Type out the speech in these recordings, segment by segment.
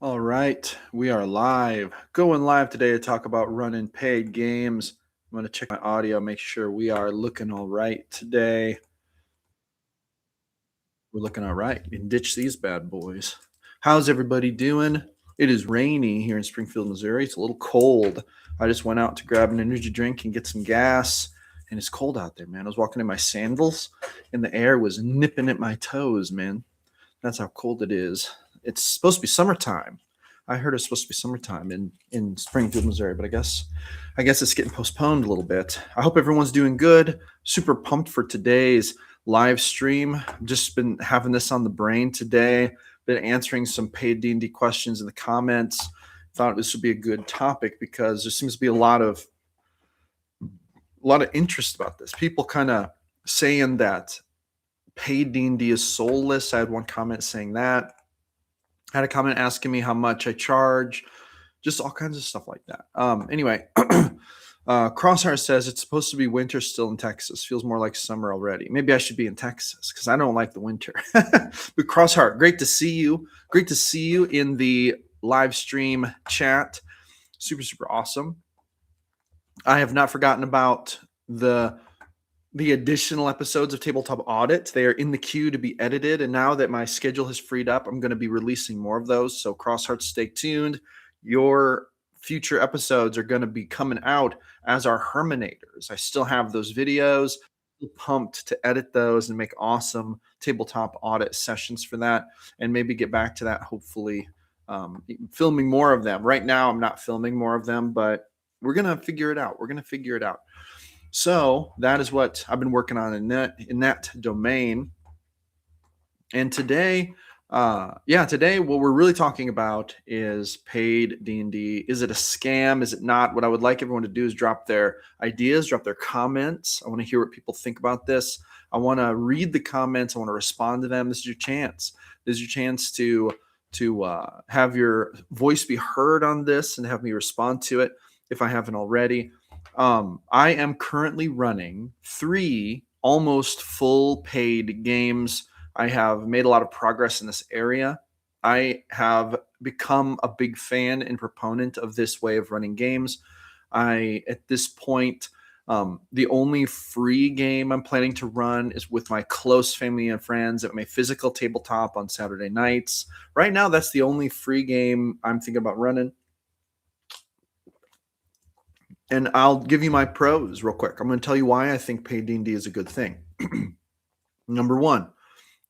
All right, we are live. Going live today to talk about running paid games. I'm going to check my audio, make sure we are looking all right today. We're looking all right. You can ditch these bad boys. How's everybody doing? It is rainy here in Springfield, Missouri. It's a little cold. I just went out to grab an energy drink and get some gas, and it's cold out there, man. I was walking in my sandals, and the air was nipping at my toes, man. That's how cold it is. It's supposed to be summertime. I heard it's supposed to be summertime in Springfield, Missouri, but I guess it's getting postponed a little bit. I hope everyone's doing good. Super pumped for today's live stream. I've just been having this on the brain today. Been answering some paid D&D questions in the comments. Thought this would be a good topic because there seems to be a lot of interest about this. People kind of saying that paid D&D is soulless. I had one comment saying that. I had a comment asking me how much I charge, just all kinds of stuff like that. Anyway, Crosshair says it's supposed to be winter still in Texas. Feels more like summer already. Maybe I should be in Texas because I don't like the winter. But Crossheart, great to see you. Great to see you in the live stream chat. Super, super awesome. I have not forgotten about the additional episodes of Tabletop Audit. They are in the queue to be edited. And now that my schedule has freed up, I'm going to be releasing more of those. So Crosshearts, stay tuned. Your future episodes are going to be coming out as our Herminators. I still have those videos. Pumped to edit those and make awesome tabletop audit sessions for that, and maybe get back to that. Hopefully, filming more of them. Right now, I'm not filming more of them, but we're gonna figure it out. So that is what I've been working on in that domain. And today, today what we're really talking about is paid D&D. Is it a scam? Is it not? What I would like everyone to do is drop their ideas, drop their comments. I want to hear what people think about this. I want to read the comments. I want to respond to them. This is your chance. This is your chance to have your voice be heard on this and have me respond to it if I haven't already. I am currently running 3 almost full paid games. I have made a lot of progress in this area. I have become a big fan and proponent of this way of running games. At this point, the only free game I'm planning to run is with my close family and friends at my physical tabletop on Saturday nights. Right now, that's the only free game I'm thinking about running. And I'll give you my pros real quick. I'm going to tell you why I think paid D&D is a good thing. Number one,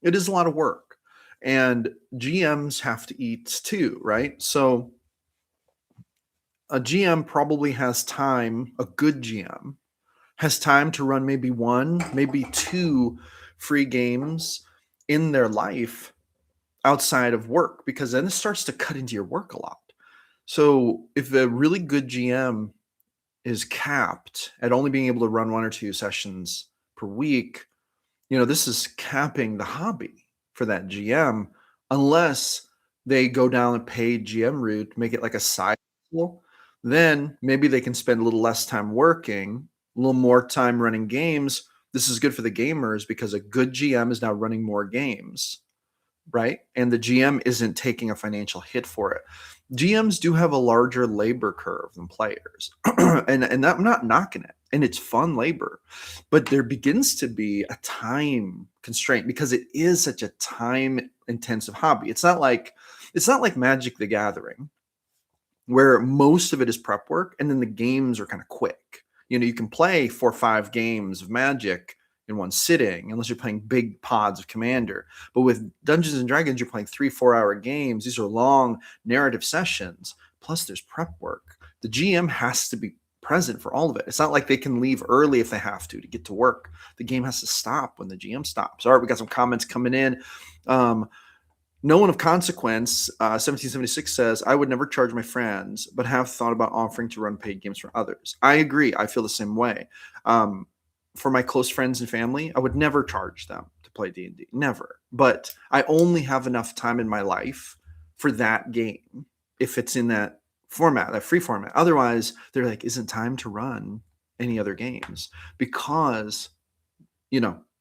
it is a lot of work, and GMs have to eat too, right? So a GM probably has time, a good GM has time to run maybe 1, maybe 2 free games in their life outside of work, because then it starts to cut into your work a lot. So if a really good GM is capped at only being able to run 1 or 2 sessions per week, this is capping the hobby for that GM, unless they go down a paid GM route, make it like a side hustle. Then maybe they can spend a little less time working, a little more time running games. This is good for the gamers because a good GM is now running more games, right? And the GM isn't taking a financial hit for it. GMs do have a larger labor curve than players, and I'm not knocking it. And it's fun labor, but there begins to be a time constraint because it is such a time-intensive hobby. It's not like Magic the Gathering, where most of it is prep work, and then the games are kind of quick. You can play 4 or 5 games of Magic in one sitting, unless you're playing big pods of Commander. But with Dungeons and Dragons, you're playing 3-4 hour games. These are long narrative sessions. Plus, there's prep work. The GM has to be present for all of it. It's not like they can leave early if they have to get to work. The game has to stop when the GM stops. All right, we got some comments coming in. No one of consequence, 1776 says, I would never charge my friends, but have thought about offering to run paid games for others. I agree. I feel the same way. For my close friends and family, I would never charge them to play D&D. Never. But I only have enough time in my life for that game if it's in that format, that free format. Otherwise, they're like, isn't time to run any other games? Because,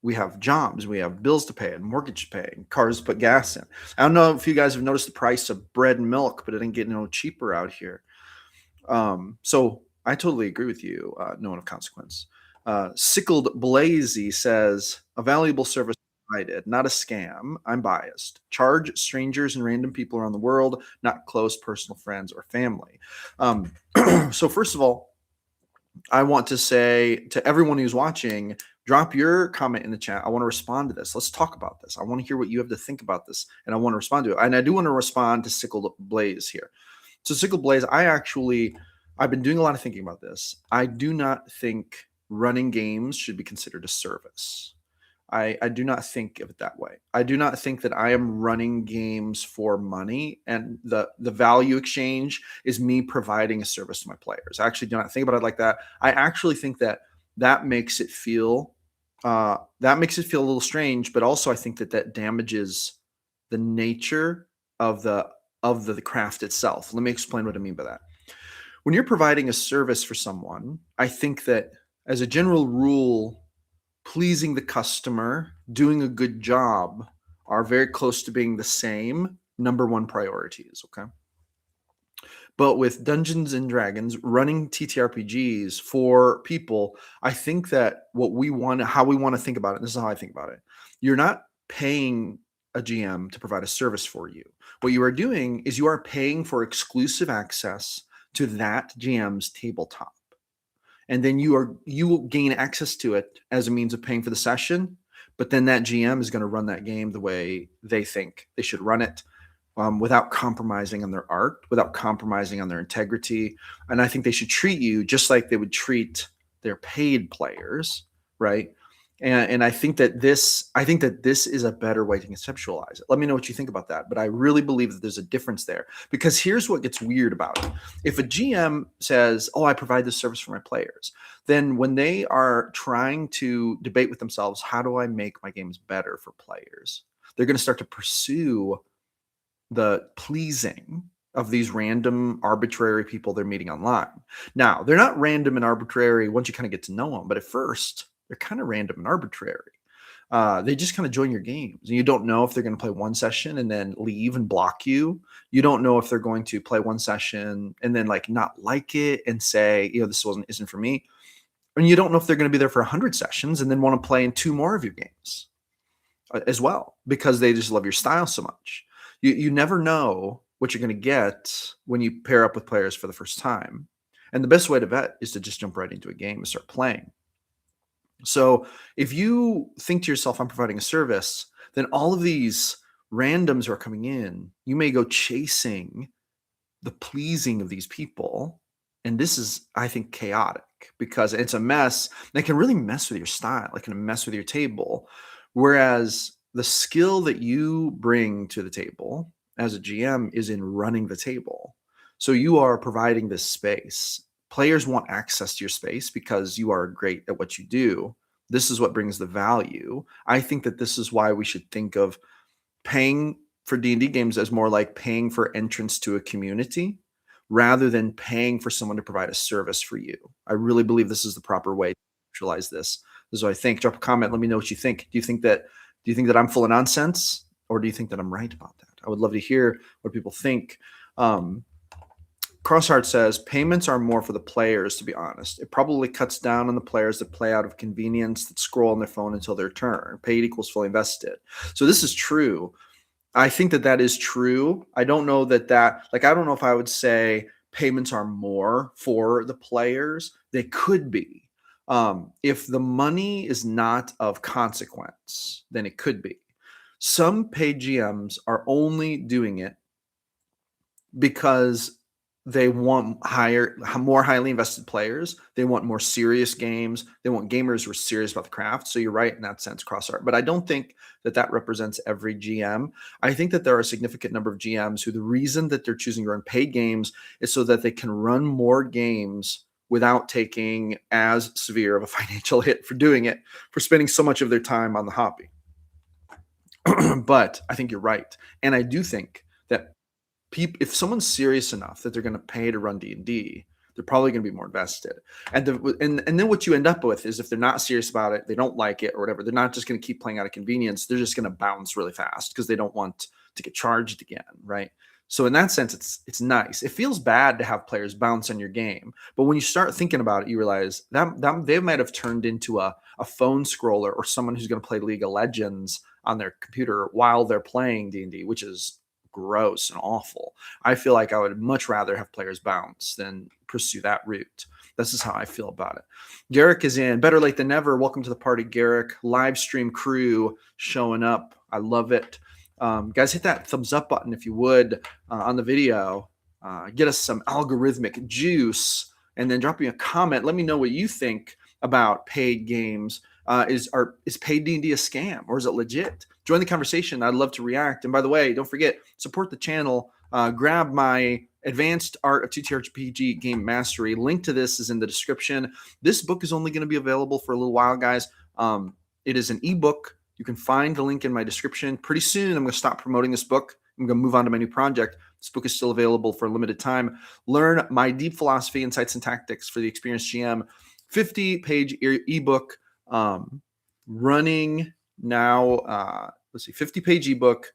We have jobs, we have bills to pay and mortgage to pay and cars to put gas in. I don't know if you guys have noticed the price of bread and milk, but it ain't getting no cheaper out here. So I totally agree with you, no one of consequence. Sickled Blazy says, a valuable service provided, not a scam. I'm biased. Charge strangers and random people around the world, not close personal friends or family. Um, so first of all, I want to say to everyone who's watching, drop your comment in the chat. I want to respond to this. Let's talk about this. I want to hear what you have to think about this, and I want to respond to it. And I do want to respond to Sickled Blaze here. So Sickled Blaze, I've been doing a lot of thinking about this. I do not think running games should be considered a service. I do not think of it that way. I do not think that I am running games for money and the value exchange is me providing a service to my players. I actually do not think about it like that. I actually think that that makes it feel a little strange, but also I think that that damages the nature of the craft itself. Let me explain what I mean by that. When you're providing a service for someone, I think that as a general rule, pleasing the customer, doing a good job are very close to being the same number one priorities, okay? But with Dungeons and Dragons, running TTRPGs for people, I think that how we want to think about it, this is how I think about it. You're not paying a GM to provide a service for you. What you are doing is you are paying for exclusive access to that GM's tabletop. And then you will gain access to it as a means of paying for the session. But then that GM is going to run that game the way they think they should run it, without compromising on their art, without compromising on their integrity. And I think they should treat you just like they would treat their paid players, right? And I think that this is a better way to conceptualize it. Let me know what you think about that. But I really believe that there's a difference there, because here's what gets weird about it. If a GM says, "Oh, I provide this service for my players," then when they are trying to debate with themselves, how do I make my games better for players? They're going to start to pursue the pleasing of these random arbitrary people they're meeting online. Now, they're not random and arbitrary once you kind of get to know them, but at first they're kind of random and arbitrary. They just kind of join your games. And you don't know if they're going to play one session and then leave and block you. You don't know if they're going to play one session and then not like it and say, this isn't for me. And you don't know if they're going to be there for 100 sessions and then want to play in 2 more of your games as well, because they just love your style so much. You never know what you're going to get when you pair up with players for the first time. And the best way to vet is to just jump right into a game and start playing. So if you think to yourself, I'm providing a service, then all of these randoms who are coming in, you may go chasing the pleasing of these people. And this is, I think, chaotic, because it's a mess. It can really mess with your style. It can mess with your table. Whereas the skill that you bring to the table as a GM is in running the table. So you are providing this space. Players want access to your space because you are great at what you do. This is what brings the value. I think that this is why we should think of paying for D&D games as more like paying for entrance to a community rather than paying for someone to provide a service for you. I really believe this is the proper way to visualize this. This is what I think. Drop a comment. Let me know what you think. Do you think that I'm full of nonsense, or do you think that I'm right about that? I would love to hear what people think. Crossheart says, payments are more for the players, to be honest. It probably cuts down on the players that play out of convenience, that scroll on their phone until their turn. Paid equals fully invested. So this is true. I think that is true. I don't know I don't know if I would say payments are more for the players. They could be. If the money is not of consequence, then it could be. Some paid GMs are only doing it because they want more highly invested players. They want more serious games. They want gamers who are serious about the craft. So you're right in that sense, Crossart. But I don't think that represents every GM. I think that there are a significant number of GMs who the reason that they're choosing to run paid games is so that they can run more games without taking as severe of a financial hit for doing it, for spending so much of their time on the hobby. But I think you're right. And I do think that if someone's serious enough that they're going to pay to run D&D, they're probably going to be more invested. And then what you end up with is, if they're not serious about it, they don't like it or whatever, they're not just going to keep playing out of convenience. They're just going to bounce really fast because they don't want to get charged again, right? So in that sense, it's nice. It feels bad to have players bounce on your game, but when you start thinking about it, you realize that they might have turned into a phone scroller or someone who's going to play League of Legends on their computer while they're playing D&D, which is gross and awful. I feel like I would much rather have players bounce than pursue that route. This is how I feel about it. Garrick is in. Better late than never. Welcome to the party, Garrick. Live stream crew showing up. I love it. Guys, hit that thumbs up button if you would on the video. Get us some algorithmic juice, and then drop me a comment. Let me know what you think about paid games. Is paid D&D a scam, or is it legit? Join the conversation. I'd love to react. And by the way, don't forget, support the channel. Grab my Advanced Art of TTRPG Game Mastery. Link to this is in the description. This book is only going to be available for a little while, guys. It is an ebook. You can find the link in my description. Pretty soon, I'm going to stop promoting this book. I'm going to move on to my new project. This book is still available for a limited time. Learn my deep philosophy, insights, and tactics for the experienced GM. 50-page ebook, running now. Let's see, 50-page ebook,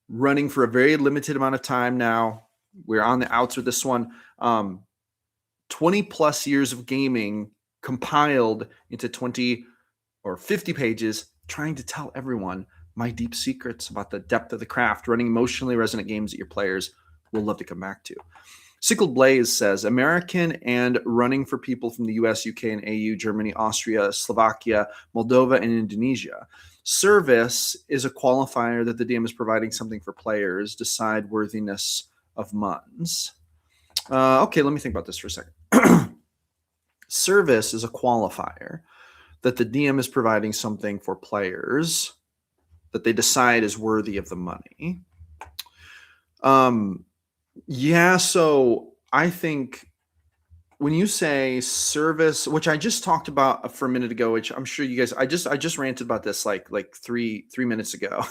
running for a very limited amount of time now. We're on the outs with this one. 20 plus years of gaming compiled into 20 or 50 pages, trying to tell everyone my deep secrets about the depth of the craft, running emotionally resonant games that your players will love to come back to. Sickled Blaze says, American and running for people from the US, UK, and AU, Germany, Austria, Slovakia, Moldova, and Indonesia. Service is a qualifier that the DM is providing something for players. Decide worthiness of MUNs. Okay, let me think about this for a second. Service is a qualifier that the DM is providing something for players that they decide is worthy of the money. Yeah, so I think when you say service, which I just talked about for a minute ago, which I'm sure you guys, I just ranted about this like three minutes ago.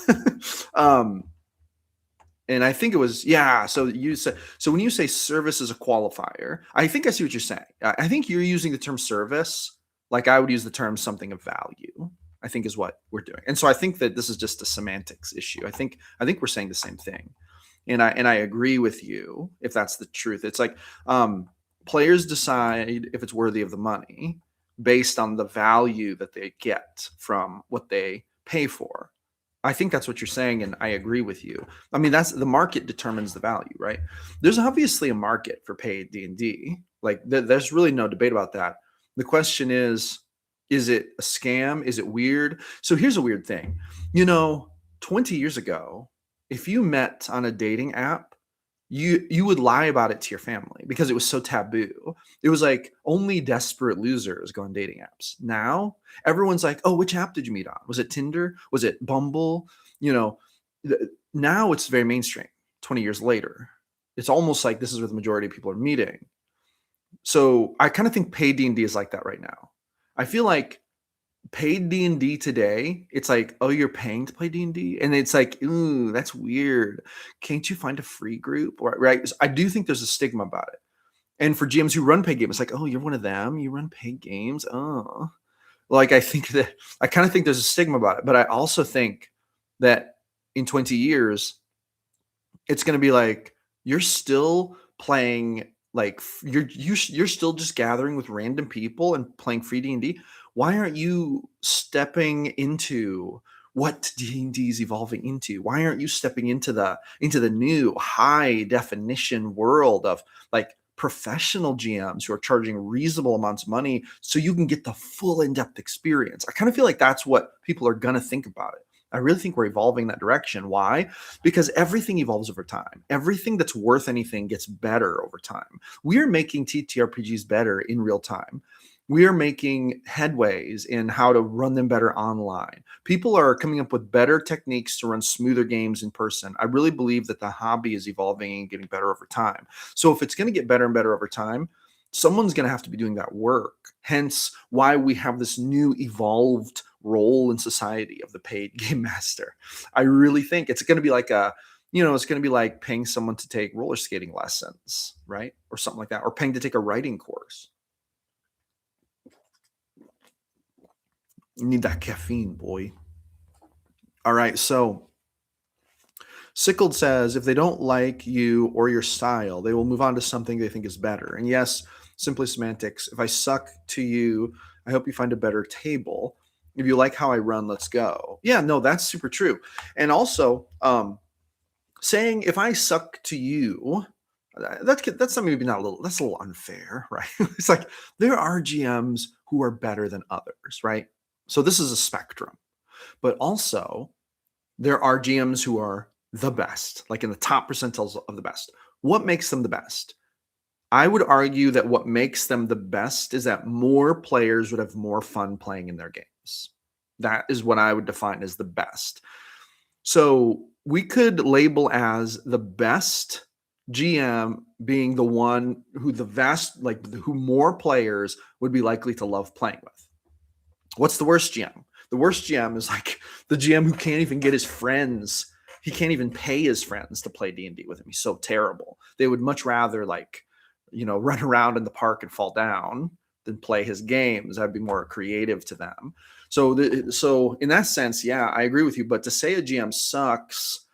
And I think it was, yeah. So when you say service is a qualifier, I think I see what you're saying. I think you're using the term service like I would use the term something of value, I think is what we're doing. And so I think that this is just a semantics issue. I think we're saying the same thing. And I agree with you if that's the truth. It's like players decide if it's worthy of the money based on the value that they get from what they pay for. I think that's what you're saying, and I agree with you. I mean, that's the market determines the value, right? There's obviously a market for paid D&D. Like there's really no debate about that. The question is it a scam? Is it weird? So here's a weird thing. 20 years ago, if you met on a dating app, you would lie about it to your family because it was so taboo. It was like only desperate losers go on dating apps. Now everyone's like, oh, which app did you meet on? Was it Tinder? Was it Bumble? Now it's very mainstream. 20 years later, it's almost like this is where the majority of people are meeting. So I kind of think paid D&D is like that right now. I feel like paid D&D today, it's like, oh, you're paying to play D&D, and it's like, ooh, that's weird. Can't you find a free group? Right? I do think there's a stigma about it. And for GMs who run paid games, it's like, oh, you're one of them. You run paid games. Oh, like I kind of think there's a stigma about it. But I also think that in 20 years, it's going to be like you're still playing, like you're still just gathering with random people and playing free D&D. Why aren't you stepping into what D&D is evolving into? Why aren't you stepping into the new high definition world of like professional GMs who are charging reasonable amounts of money so you can get the full in-depth experience? I kind of feel like that's what people are going to think about it. I really think we're evolving in that direction. Why? Because everything evolves over time. Everything that's worth anything gets better over time. We are making TTRPGs better in real time. We are making headways in how to run them better online. People are coming up with better techniques to run smoother games in person. I really believe that the hobby is evolving and getting better over time. So if it's going to get better and better over time, someone's going to have to be doing that work. Hence why we have this new evolved role in society of the paid game master. I really think it's going to be like It's going to be like paying someone to take roller skating lessons, right? Or something like that, or paying to take a writing course. You need that caffeine, boy. All right. So Sickled says if they don't like you or your style, they will move on to something they think is better. And yes, simply semantics. If I suck to you, I hope you find a better table. If you like how I run, let's go. Yeah, no, that's super true. And also, saying if I suck to you, that's maybe not a little, that's a little unfair, right? It's like there are GMs who are better than others, right? So this is a spectrum, but also there are GMs who are the best, like in the top percentiles of the best. What makes them the best? I would argue that what makes them the best is that more players would have more fun playing in their games. That is what I would define as the best. So we could label as the best GM being the one who who more players would be likely to love playing with. What's the worst GM? The worst GM is like the GM who can't even get his friends. He can't even pay his friends to play D&D with him. He's so terrible. They would much rather run around in the park and fall down than play his games. That'd be more creative to them. So in that sense, yeah, I agree with you. But to say a GM sucks,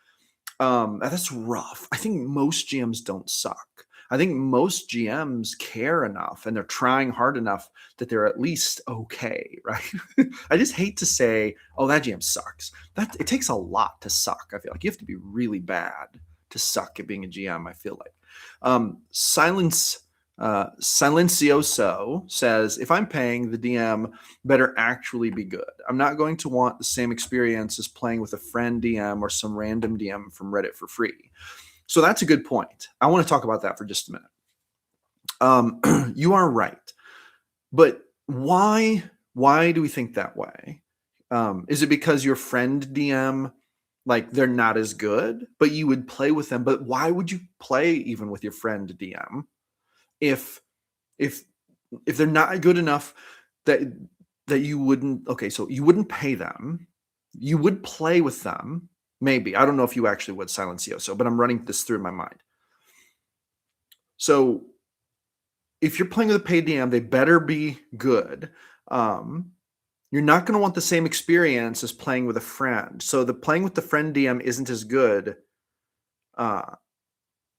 that's rough. I think most GMs don't suck. I think most GMs care enough and they're trying hard enough that they're at least okay, right? I just hate to say, oh, that GM sucks. It takes a lot to suck. I feel like you have to be really bad to suck at being a GM, I feel like. Silencioso says, if I'm paying, the DM better actually be good. I'm not going to want the same experience as playing with a friend DM or some random DM from Reddit for free. So that's a good point. I want to talk about that for just a minute. You are right. But why do we think that way? Is it because your friend DM, like they're not as good, but you would play with them? But why would you play even with your friend DM if they're not good enough that you wouldn't? Okay, so you wouldn't pay them. You would play with them. Maybe. I don't know if you actually would, Silencioso, but I'm running this through my mind. So if you're playing with a paid DM, they better be good. You're not going to want the same experience as playing with a friend. So the playing with the friend DM isn't as good.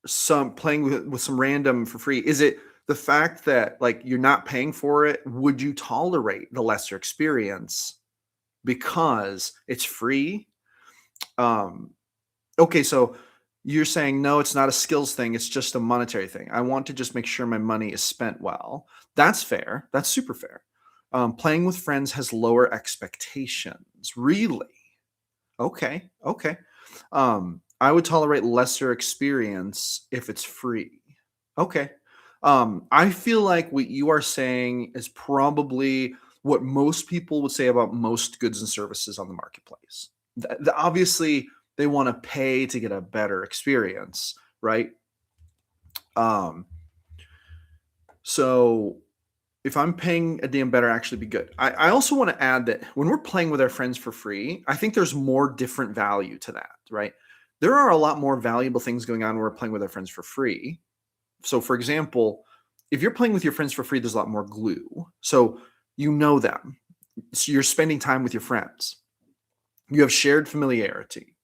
Some playing with some random for free. Is it the fact that like you're not paying for it? Would you tolerate the lesser experience because it's free? Okay, so you're saying no, it's not a skills thing, it's just a monetary thing. I want to just make sure my money is spent well. That's fair. That's super fair. Playing with friends has lower expectations. Really? Okay. I would tolerate lesser experience if it's free. Okay. I feel like what you are saying is probably what most people would say about most goods and services on the marketplace. Obviously, they want to pay to get a better experience, right? So if I'm paying a DM better actually be good. I also want to add that when we're playing with our friends for free, I think there's more different value to that, right? There are a lot more valuable things going on when we're playing with our friends for free. So for example, if you're playing with your friends for free, there's a lot more glue. So you know them. So you're spending time with your friends. You have shared familiarity.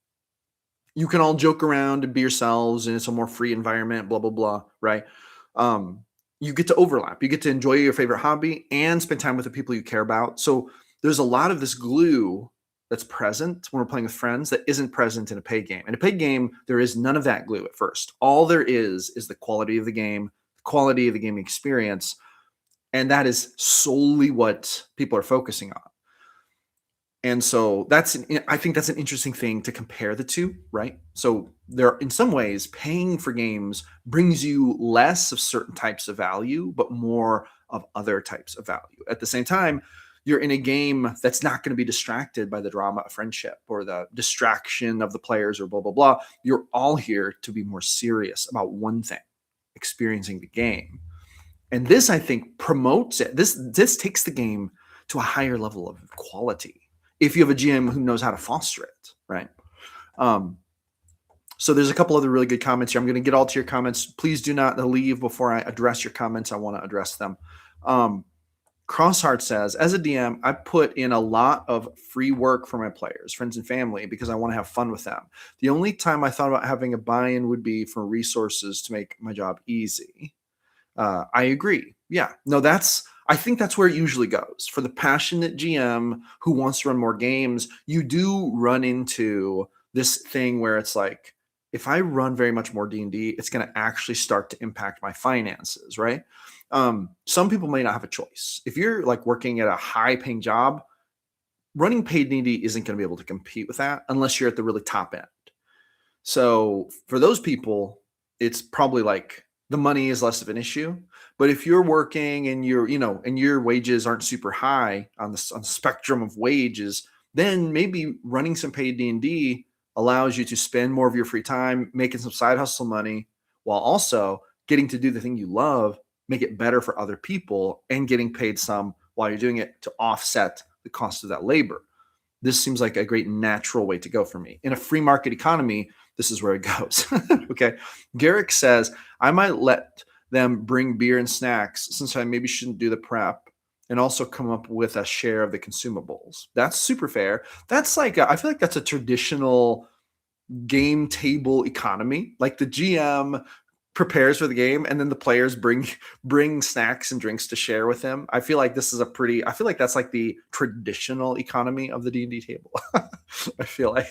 You can all joke around and be yourselves, and it's a more free environment, blah, blah, blah, right? You get to overlap. You get to enjoy your favorite hobby and spend time with the people you care about. So there's a lot of this glue that's present when we're playing with friends that isn't present in a paid game. In a paid game, there is none of that glue at first. All there is the quality of the game, the quality of the gaming experience, and that is solely what people are focusing on. And so I think that's an interesting thing to compare the two, right? So there, in some ways, paying for games brings you less of certain types of value, but more of other types of value. At the same time, you're in a game that's not going to be distracted by the drama of friendship or the distraction of the players or blah, blah, blah. You're all here to be more serious about one thing, experiencing the game. And this, I think, promotes it. This takes the game to a higher level of quality if you have a GM who knows how to foster it, right? So there's a couple other really good comments here. I'm going to get all to your comments. Please do not leave before I address your comments. I want to address them. Crossheart says, as a DM, I put in a lot of free work for my players, friends, and family because I want to have fun with them. The only time I thought about having a buy-in would be for resources to make my job easy. I agree. Yeah. No, I think that's where it usually goes. For the passionate GM who wants to run more games, you do run into this thing where it's like, if I run very much more D&D, it's going to actually start to impact my finances, right? Some people may not have a choice. If you're like working at a high paying job, running paid D&D isn't going to be able to compete with that unless you're at the really top end. So for those people, it's probably like the money is less of an issue. But if you're working and and your wages aren't super high on the spectrum of wages, then maybe running some paid D&D allows you to spend more of your free time making some side hustle money while also getting to do the thing you love, make it better for other people, and getting paid some while you're doing it to offset the cost of that labor. This seems like a great natural way to go for me. In a free market economy, this is where it goes. Okay. Garrick says, I might let them bring beer and snacks since I maybe shouldn't do the prep and also come up with a share of the consumables. That's super fair. That's like, I feel like that's a traditional game table economy. Like the GM prepares for the game and then the players bring snacks and drinks to share with him. I feel like that's like the traditional economy of the D&D table. I feel like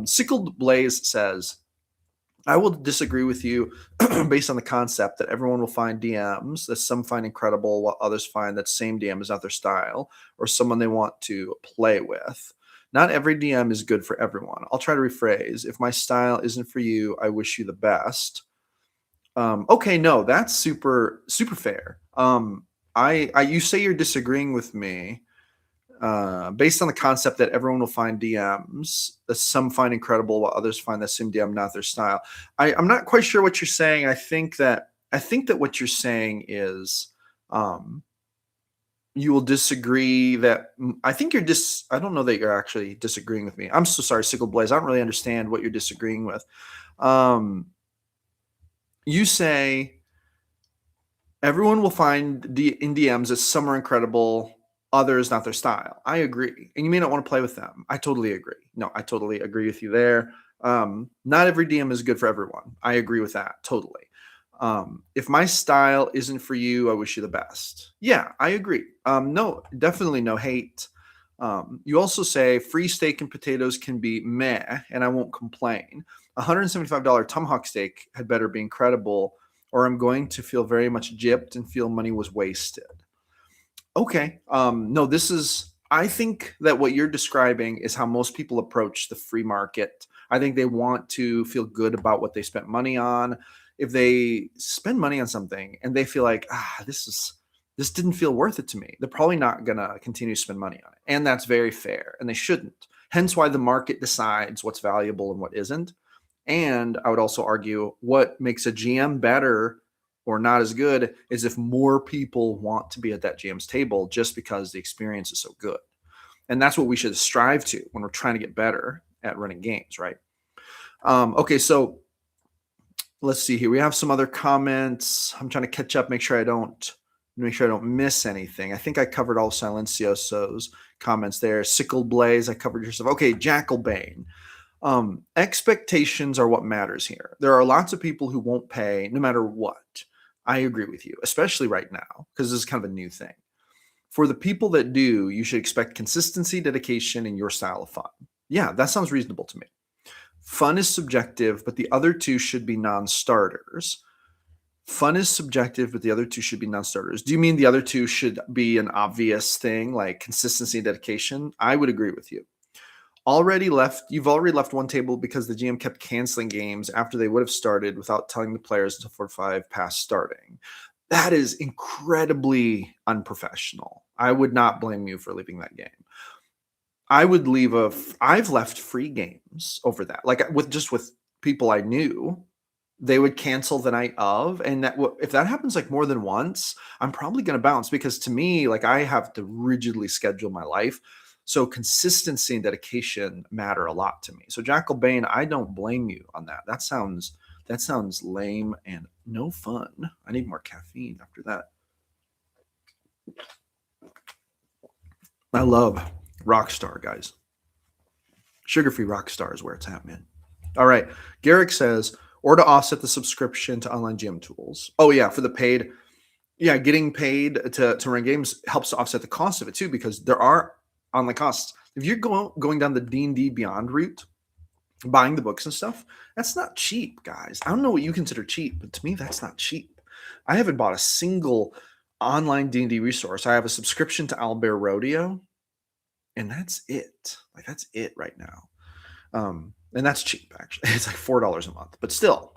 Sickled Blaze says, I will disagree with you based on the concept that everyone will find DMs that some find incredible while others find that same DM is not their style or someone they want to play with. Not every DM is good for everyone. I'll try to rephrase. If my style isn't for you, I wish you the best. Okay, no, that's super fair. You say you're disagreeing with me based on the concept that everyone will find DMs that some find incredible while others find that same DM not their style. I'm not quite sure what you're saying. I think that what you're saying is you will disagree that I think I don't know that you're actually disagreeing with me. I'm so sorry, Sickle Blaze. I don't really understand what you're disagreeing with. You say everyone will find in DMs that some are incredible, others not their style. I agree. And you may not want to play with them. I totally agree. No, I totally agree with you there. Not every DM is good for everyone. I agree with that. Totally. If my style isn't for you, I wish you the best. Yeah, I agree. No, definitely no hate. You also say free steak and potatoes can be meh, and I won't complain. $175 tomahawk steak had better be incredible, or I'm going to feel very much gypped and feel money was wasted. Okay. No, I think that what you're describing is how most people approach the free market. I think they want to feel good about what they spent money on. If they spend money on something and they feel like, this didn't feel worth it to me, they're probably not going to continue to spend money on it. And that's very fair. And they shouldn't. Hence why the market decides what's valuable and what isn't. And I would also argue what makes a GM better or not as good is if more people want to be at that GM's table just because the experience is so good. And that's what we should strive to when we're trying to get better at running games, right? Okay, so let's see here. We have some other comments. I'm trying to catch up, make sure I don't miss anything. I think I covered all Silencioso's comments there. Sickle Blaze, I covered yourself. Okay, Jackalbane. Expectations are what matters here. There are lots of people who won't pay no matter what. I agree with you, especially right now, because this is kind of a new thing. For the people that do, you should expect consistency, dedication, and your style of fun. Yeah, that sounds reasonable to me. Fun is subjective, but the other two should be non-starters. Fun is subjective, but the other two should be non-starters. Do you mean the other two should be an obvious thing like consistency and dedication? I would agree with you. You've already left one table because the GM kept canceling games after they would have started without telling the players until 4 or 5 past starting. That is incredibly unprofessional. I would not blame you for leaving that game. I've left free games over that. Like with people I knew, they would cancel the night of, and if that happens like more than once, I'm probably going to bounce because to me, like I have to rigidly schedule my life. So consistency and dedication matter a lot to me. So Jackal Bane, I don't blame you on that. That sounds lame and no fun. I need more caffeine after that. I love Rockstar, guys. Sugar-free Rockstar is where it's at, man. All right. Garrick says, or to offset the subscription to online gym tools. Oh, yeah, for the paid. Yeah, getting paid to run games helps to offset the cost of it, too, because there are online costs. If you're going down the D&D Beyond route, buying the books and stuff, that's not cheap, guys. I don't know what you consider cheap, but to me, that's not cheap. I haven't bought a single online D&D resource. I have a subscription to Owlbear Rodeo, and that's it. Like, that's it right now. And that's cheap, actually. It's like $4 a month, but still,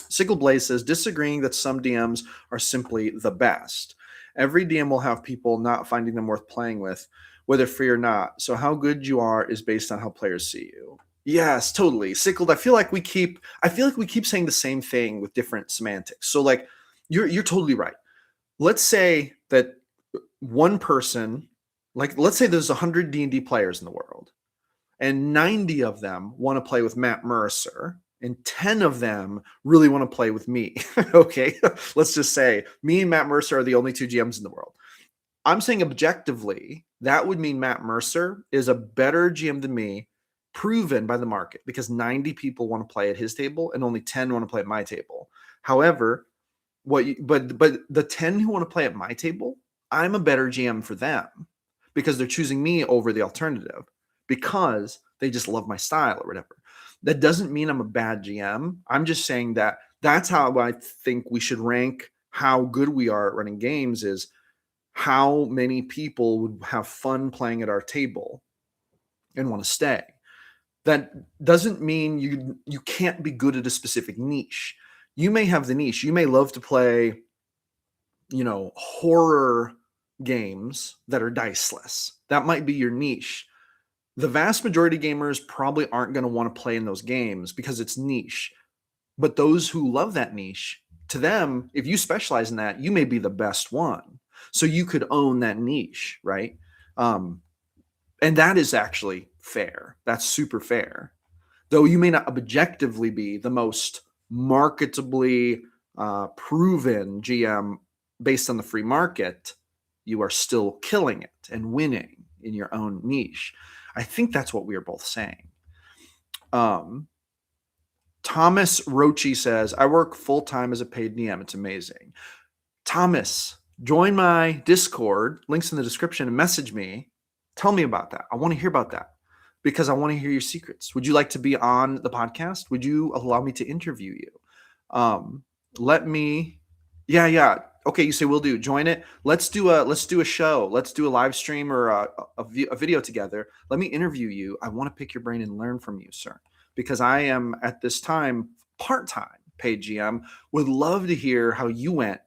Sickle Blaze says, disagreeing that some DMs are simply the best. Every DM will have people not finding them worth playing with, whether free or not. So how good you are is based on how players see you. Yes, totally. Sickled, I feel like we keep saying the same thing with different semantics. So like you're totally right. Let's say that one person, like let's say there's 100 D&D players in the world, and 90 of them want to play with Matt Mercer, and 10 of them really want to play with me. Okay, let's just say me and Matt Mercer are the only two GMs in the world. I'm saying objectively, that would mean Matt Mercer is a better GM than me, proven by the market, because 90 people want to play at his table and only 10 want to play at my table. However, but the 10 who want to play at my table, I'm a better GM for them because they're choosing me over the alternative because they just love my style or whatever. That doesn't mean I'm a bad GM. I'm just saying that that's how I think we should rank how good we are at running games, is how many people would have fun playing at our table and want to stay. That doesn't mean you can't be good at a specific niche. You may have the niche. You may love to play, horror games that are diceless. That might be your niche. The vast majority of gamers probably aren't going to want to play in those games because it's niche. But those who love that niche, to them, if you specialize in that, you may be the best one. So you could own that niche, right? And that is actually fair. That's super fair. Though you may not objectively be the most marketably proven GM based on the free market, you are still killing it and winning in your own niche. I think that's what we are both saying. Thomas Rochi says, I work full-time as a paid DM. It's amazing. Thomas, join my Discord. Links in the description, and message me. Tell me about that. I want to hear about that because I want to hear your secrets. Would you like to be on the podcast? Would you allow me to interview you? Yeah. Okay, you say we'll do. Join it. Let's do a show. Let's do a live stream or a video together. Let me interview you. I want to pick your brain and learn from you, sir, because I am at this time part-time paid GM. Would love to hear how you went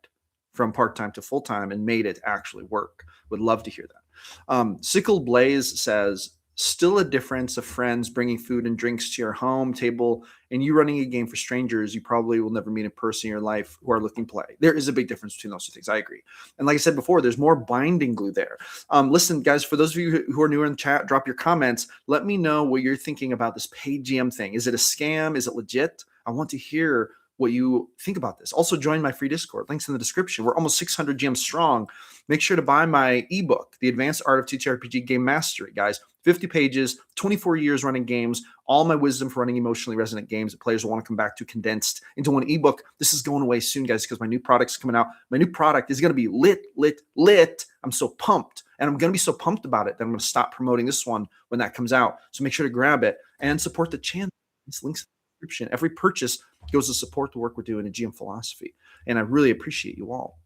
from part-time to full-time and made it actually work. Would love to hear that. Sickle Blaze says, still a difference of friends bringing food and drinks to your home table and you running a game for strangers you probably will never meet in person in your life who are looking to play. There is a big difference between those two things. I agree. And like I said before, there's more binding glue there. Listen, guys, for those of you who are newer in the chat, drop your comments. Let me know what you're thinking about this paid GM thing. Is it a scam? Is it legit? I want to hear what you think about this. Also, join my free Discord. Links in the description. We're almost 600 GMs strong. Make sure to buy my ebook, The Advanced Art of TTRPG Game Mastery, guys. 50 pages, 24 years running games, all my wisdom for running emotionally resonant games that players will want to come back to condensed into one ebook. This is going away soon, guys, because my new product's coming out. My new product is going to be lit. I'm so pumped. And I'm going to be so pumped about it that I'm going to stop promoting this one when that comes out. So make sure to grab it and support the channel. These links in the description. Every purchase goes to support the work we're doing in GM philosophy. And I really appreciate you all.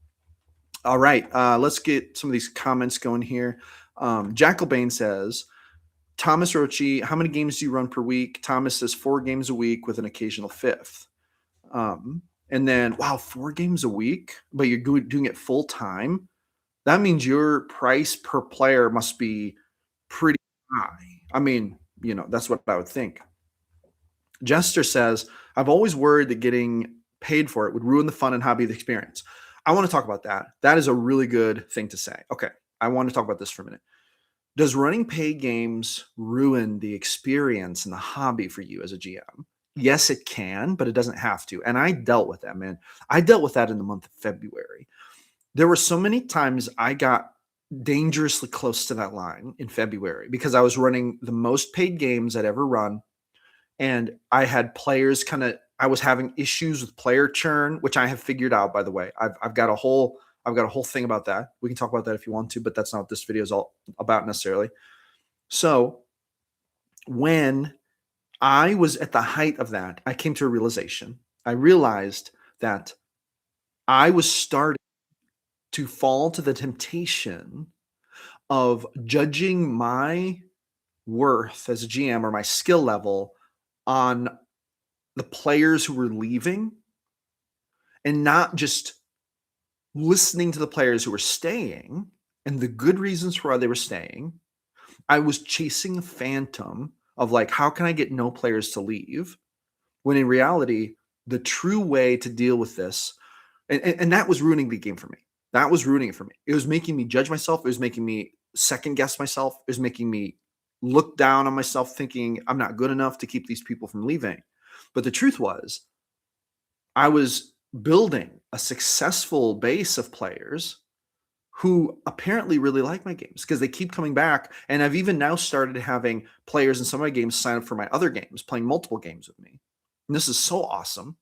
All right, let's get some of these comments going here. Jackal Bane says, Thomas Rochi, how many games do you run per week? Thomas says 4 games a week with an occasional 5th. And then, wow, 4 games a week, but you're doing it full time. That means your price per player must be pretty high. I mean, that's what I would think. Jester says, I've always worried that getting paid for it would ruin the fun and hobby of the experience. I want to talk about that. That is a really good thing to say. Okay, I want to talk about this for a minute. Does running paid games ruin the experience and the hobby for you as a GM? Yes, it can, but it doesn't have to. And I dealt with that, man. I dealt with that in the month of February. There were so many times I got dangerously close to that line in February because I was running the most paid games I'd ever run. And I had players I was having issues with player churn, which I have figured out, by the way. I've got a whole thing about that. We can talk about that if you want to, but that's not what this video is all about necessarily. So when I was at the height of that, I came to a realization. I realized that I was starting to fall to the temptation of judging my worth as a GM or my skill level on the players who were leaving and not just listening to the players who were staying and the good reasons for why they were staying. I was chasing a phantom of like, how can I get no players to leave? When in reality, the true way to deal with this, and that was ruining the game for me. That was ruining it for me. It was making me judge myself. It was making me second guess myself. It was making me look down on myself thinking I'm not good enough to keep these people from leaving. But the truth was, I was building a successful base of players who apparently really like my games because they keep coming back. And I've even now started having players in some of my games sign up for my other games, playing multiple games with me. And this is so awesome.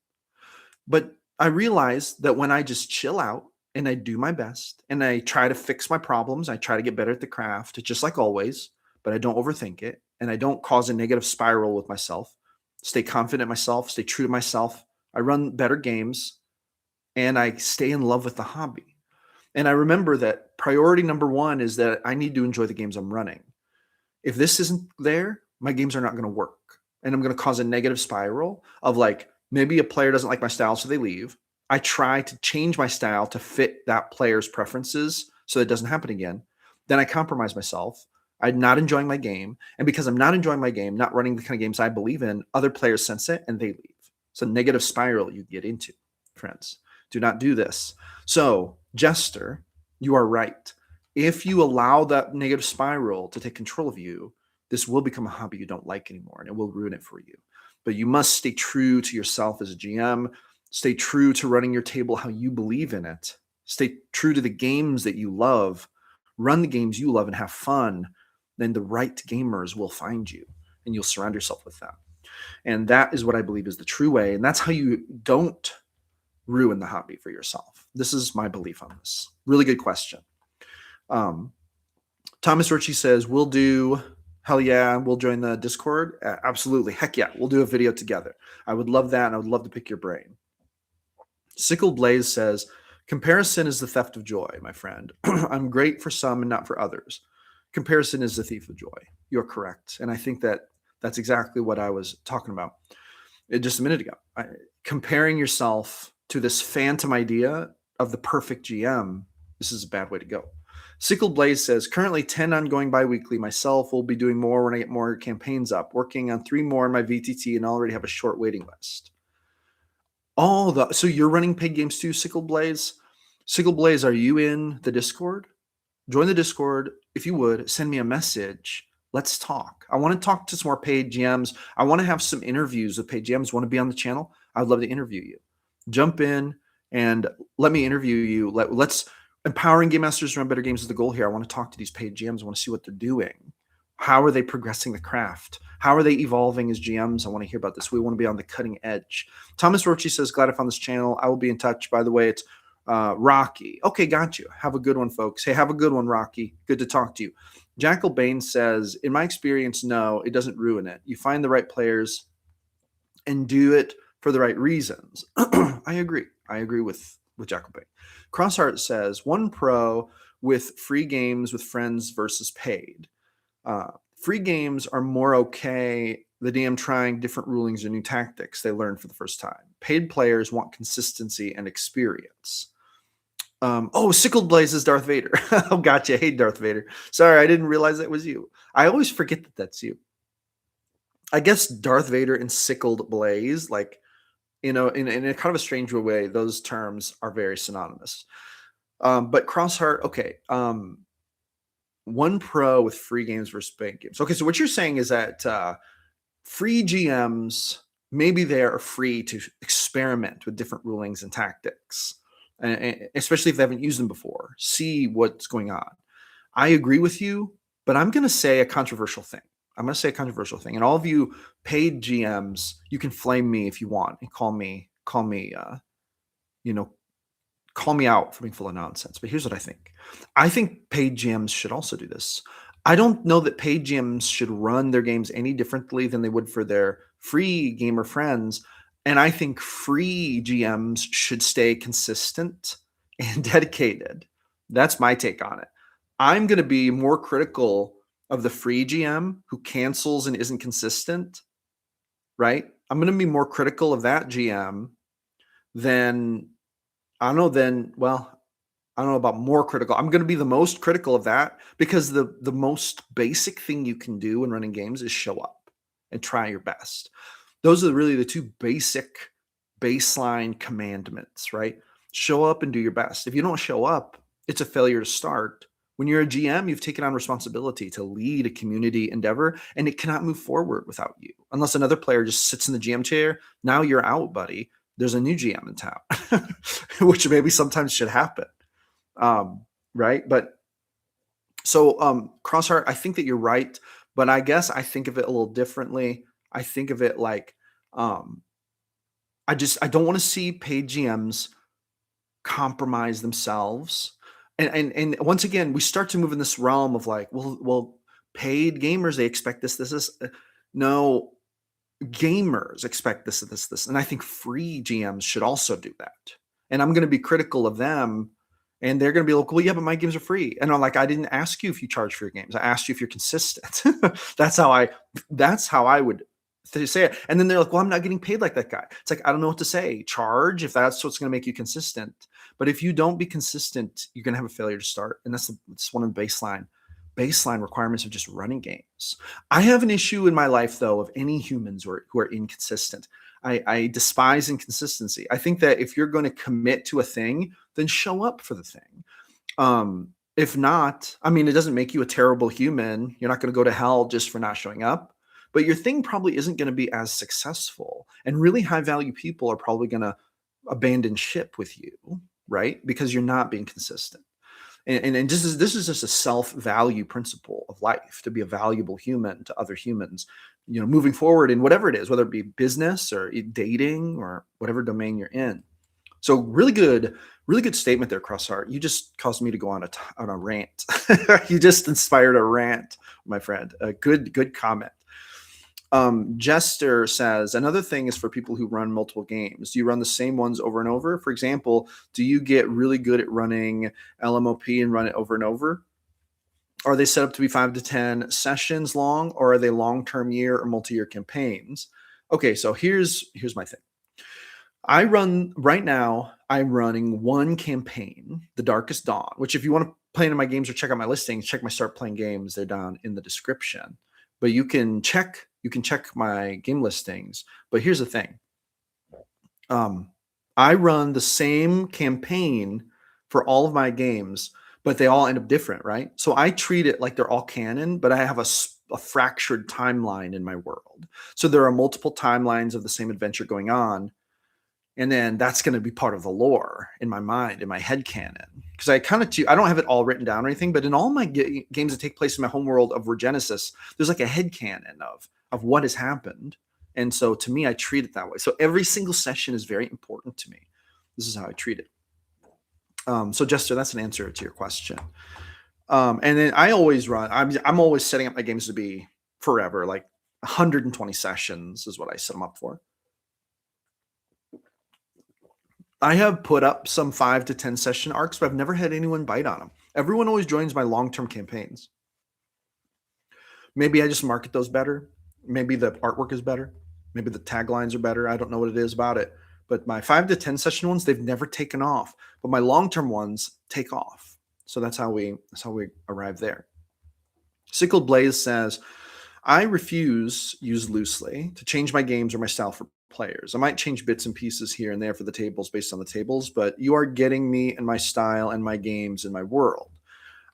But I realized that when I just chill out and I do my best and I try to fix my problems, I try to get better at the craft, just like always, but I don't overthink it and I don't cause a negative spiral with myself. Stay confident in myself, stay true to myself. I run better games and I stay in love with the hobby. And I remember that priority number one is that I need to enjoy the games I'm running. If this isn't there, my games are not going to work. And I'm going to cause a negative spiral of like, maybe a player doesn't like my style, so they leave. I try to change my style to fit that player's preferences so that it doesn't happen again. Then I compromise myself. I'm not enjoying my game. And because I'm not enjoying my game, not running the kind of games I believe in, other players sense it and they leave. It's a negative spiral you get into, friends. Do not do this. So, Jester, you are right. If you allow that negative spiral to take control of you, this will become a hobby you don't like anymore and it will ruin it for you. But you must stay true to yourself as a GM, stay true to running your table how you believe in it, stay true to the games that you love, run the games you love and have fun. Then the right gamers will find you and you'll surround yourself with them. And that is what I believe is the true way. And that's how you don't ruin the hobby for yourself. This is my belief on this. Really good question. Thomas Ritchie says, we'll do, hell yeah, we'll join the Discord. Absolutely. Heck yeah, we'll do a video together. I would love that, and I would love to pick your brain. Sickle Blaze says, comparison is the theft of joy, my friend. I'm great for some and not for others. Comparison is the thief of joy. You're correct. And I think that that's exactly what I was talking about just a minute ago. Comparing yourself to this phantom idea of the perfect GM, this is a bad way to go. Sickle Blaze says, currently 10 ongoing bi-weekly. Myself will be doing more when I get more campaigns up, working on 3 more in my VTT and already have a short waiting list. So you're running paid games too, Sickle Blaze? Sickle Blaze, are you in the Discord? Join the Discord. If you would, send me a message. Let's talk. I want to talk to some more paid GMs. I want to have some interviews with paid GMs. Want to be on the channel? I'd love to interview you. Jump in and let me interview you. Let's empowering game masters run better games is the goal here. I want to talk to these paid GMs. I want to see what they're doing. How are they progressing the craft? How are they evolving as GMs? I want to hear about this. We want to be on the cutting edge. Thomas Rochi says, glad I found this channel. I will be in touch. By the way, it's Rocky. Okay, got you. Have a good one, folks. Hey, have a good one, Rocky. Good to talk to you. Jackal Bain says, in my experience, no, it doesn't ruin it. You find the right players and do it for the right reasons. I agree. I agree with Jackal Bain. Crossheart says, one pro with free games with friends versus paid. Free games are more okay. The DM trying different rulings or new tactics they learn for the first time. Paid players want consistency and experience. Sickle Blaze is Darth Vader. Oh, gotcha. Hey, Darth Vader. Sorry, I didn't realize that was you. I always forget that that's you. I guess Darth Vader and Sickled Blaze, like, in a kind of a strange way, those terms are very synonymous. But Crossheart, okay. one pro with free games versus paid games. Okay, so what you're saying is that free GMs, maybe they are free to experiment with different rulings and tactics, especially if they haven't used them before, see what's going on. I agree with you, but I'm going to say a controversial thing. I'm going to say a controversial thing. And all of you paid GMs, you can flame me if you want and call me, you know, call me out for being full of nonsense. But here's what I think. I think paid GMs should also do this. I don't know that paid GMs should run their games any differently than they would for their free gamer friends. And I think free GMs should stay consistent and dedicated. That's my take on it. I'm going to be more critical of the free GM who cancels and isn't consistent, right? I'm going to be more critical of that GM than, I don't know, I don't know about more critical. I'm going to be the most critical of that because the most basic thing you can do when running games is show up and try your best. Those are really the two basic baseline commandments, right? Show up and do your best. If you don't show up, it's a failure to start. When you're a GM, you've taken on responsibility to lead a community endeavor, and it cannot move forward without you. Unless another player just sits in the GM chair, now you're out, buddy. There's a new GM in town, which maybe sometimes should happen. Right. But so, Crossheart, I think that you're right, but I guess I think of it a little differently. I think of it like, I don't want to see paid GMs compromise themselves. And once again, we start to move in this realm of like, well, paid gamers, they expect this. No, gamers expect this. And I think free GMs should also do that. And I'm going to be critical of them. And they're going to be like, well, yeah, but my games are free. And I'm like, I didn't ask you if you charge for your games. I asked you if you're consistent. That's how I would say it. And then they're like, well, I'm not getting paid like that guy. It's like, I don't know what to say. Charge if that's what's going to make you consistent. But if you don't be consistent, you're going to have a failure to start. And that's one of the baseline requirements of just running games. I have an issue in my life, though, of any humans who are inconsistent. I despise inconsistency. I think that if you're going to commit to a thing, then show up for the thing. If not, I mean, it doesn't make you a terrible human. You're not going to go to hell just for not showing up. But your thing probably isn't going to be as successful. And really high value people are probably going to abandon ship with you, right? Because you're not being consistent. And this is just a self-value principle of life, to be a valuable human to other humans, moving forward in whatever it is, whether it be business or dating or whatever domain you're in. So really good statement there, Crossheart. You just caused me to go on a rant. You just inspired a rant, my friend. A good comment. Jester says, another thing is for people who run multiple games. Do you run the same ones over and over? For example, do you get really good at running LMOP and run it over and over? Are they set up to be 5 to 10 sessions long, or are they long-term year or multi-year campaigns? Okay, so here's my thing. Right now, I'm running one campaign, The Darkest Dawn, which if you want to play into my games or check out my listings, check my Start Playing Games. They're down in the description. But you can check my game listings. But here's the thing. I run the same campaign for all of my games, but they all end up different, right? So I treat it like they're all canon, but I have a fractured timeline in my world. So there are multiple timelines of the same adventure going on. And then that's going to be part of the lore in my mind, in my head canon. Because I don't have it all written down or anything, but in all my games that take place in my home world of Regenesis, there's like a head canon of what has happened. And so to me, I treat it that way. So every single session is very important to me. This is how I treat it. So Jester, that's an answer to your question. And then I always run, I'm always setting up my games to be forever, like 120 sessions is what I set them up for. I have put up some 5 to 10 session arcs, but I've never had anyone bite on them. Everyone always joins my long-term campaigns. Maybe I just market those better. Maybe the artwork is better. Maybe the taglines are better. I don't know what it is about it. But my 5 to 10 session ones, they've never taken off. But my long-term ones take off. So that's how we arrive there. Sickled Blaze says, I refuse, used loosely, to change my games or my style for players. I might change bits and pieces here and there for the tables based on the tables, but you are getting me and my style and my games and my world.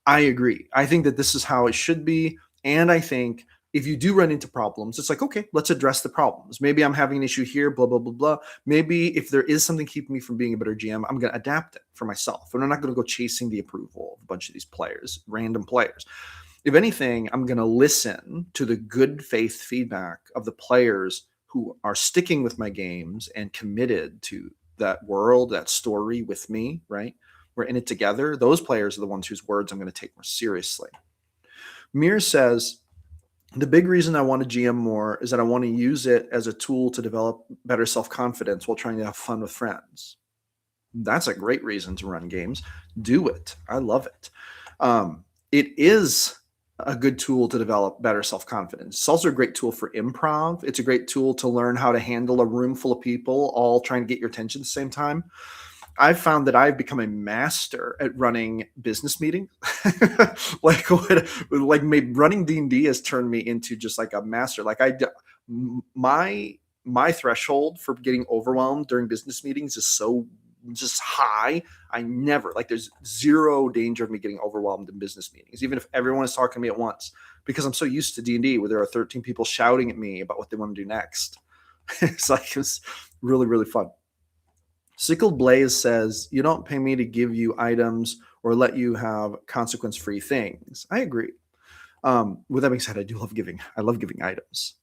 I agree. I think that this is how it should be. And I think if you do run into problems, it's like, okay, let's address the problems. Maybe I'm having an issue here, blah, blah, blah, blah. Maybe if there is something keeping me from being a better GM, I'm going to adapt it for myself. And I'm not going to go chasing the approval of a bunch of these players, random players. If anything, I'm going to listen to the good faith feedback of the players who are sticking with my games and committed to that world, that story with me, right? We're in it together. Those players are the ones whose words I'm going to take more seriously. Mir says, the big reason I want to GM more is that I want to use it as a tool to develop better self-confidence while trying to have fun with friends. That's a great reason to run games. Do it. I love it. It is a good tool to develop better self-confidence. It's also a great tool for improv. It's a great tool to learn how to handle a room full of people all trying to get your attention at the same time. I've found that I've become a master at running business meetings. Running D&D has turned me into just like a master. My threshold for getting overwhelmed during business meetings is so just high. There's zero danger of me getting overwhelmed in business meetings, even if everyone is talking to me at once, because I'm so used to D&D where there are 13 people shouting at me about what they want to do next. It's really, really fun. Sickled Blaze says, you don't pay me to give you items or let you have consequence-free things. I agree. With that being said, I love giving items.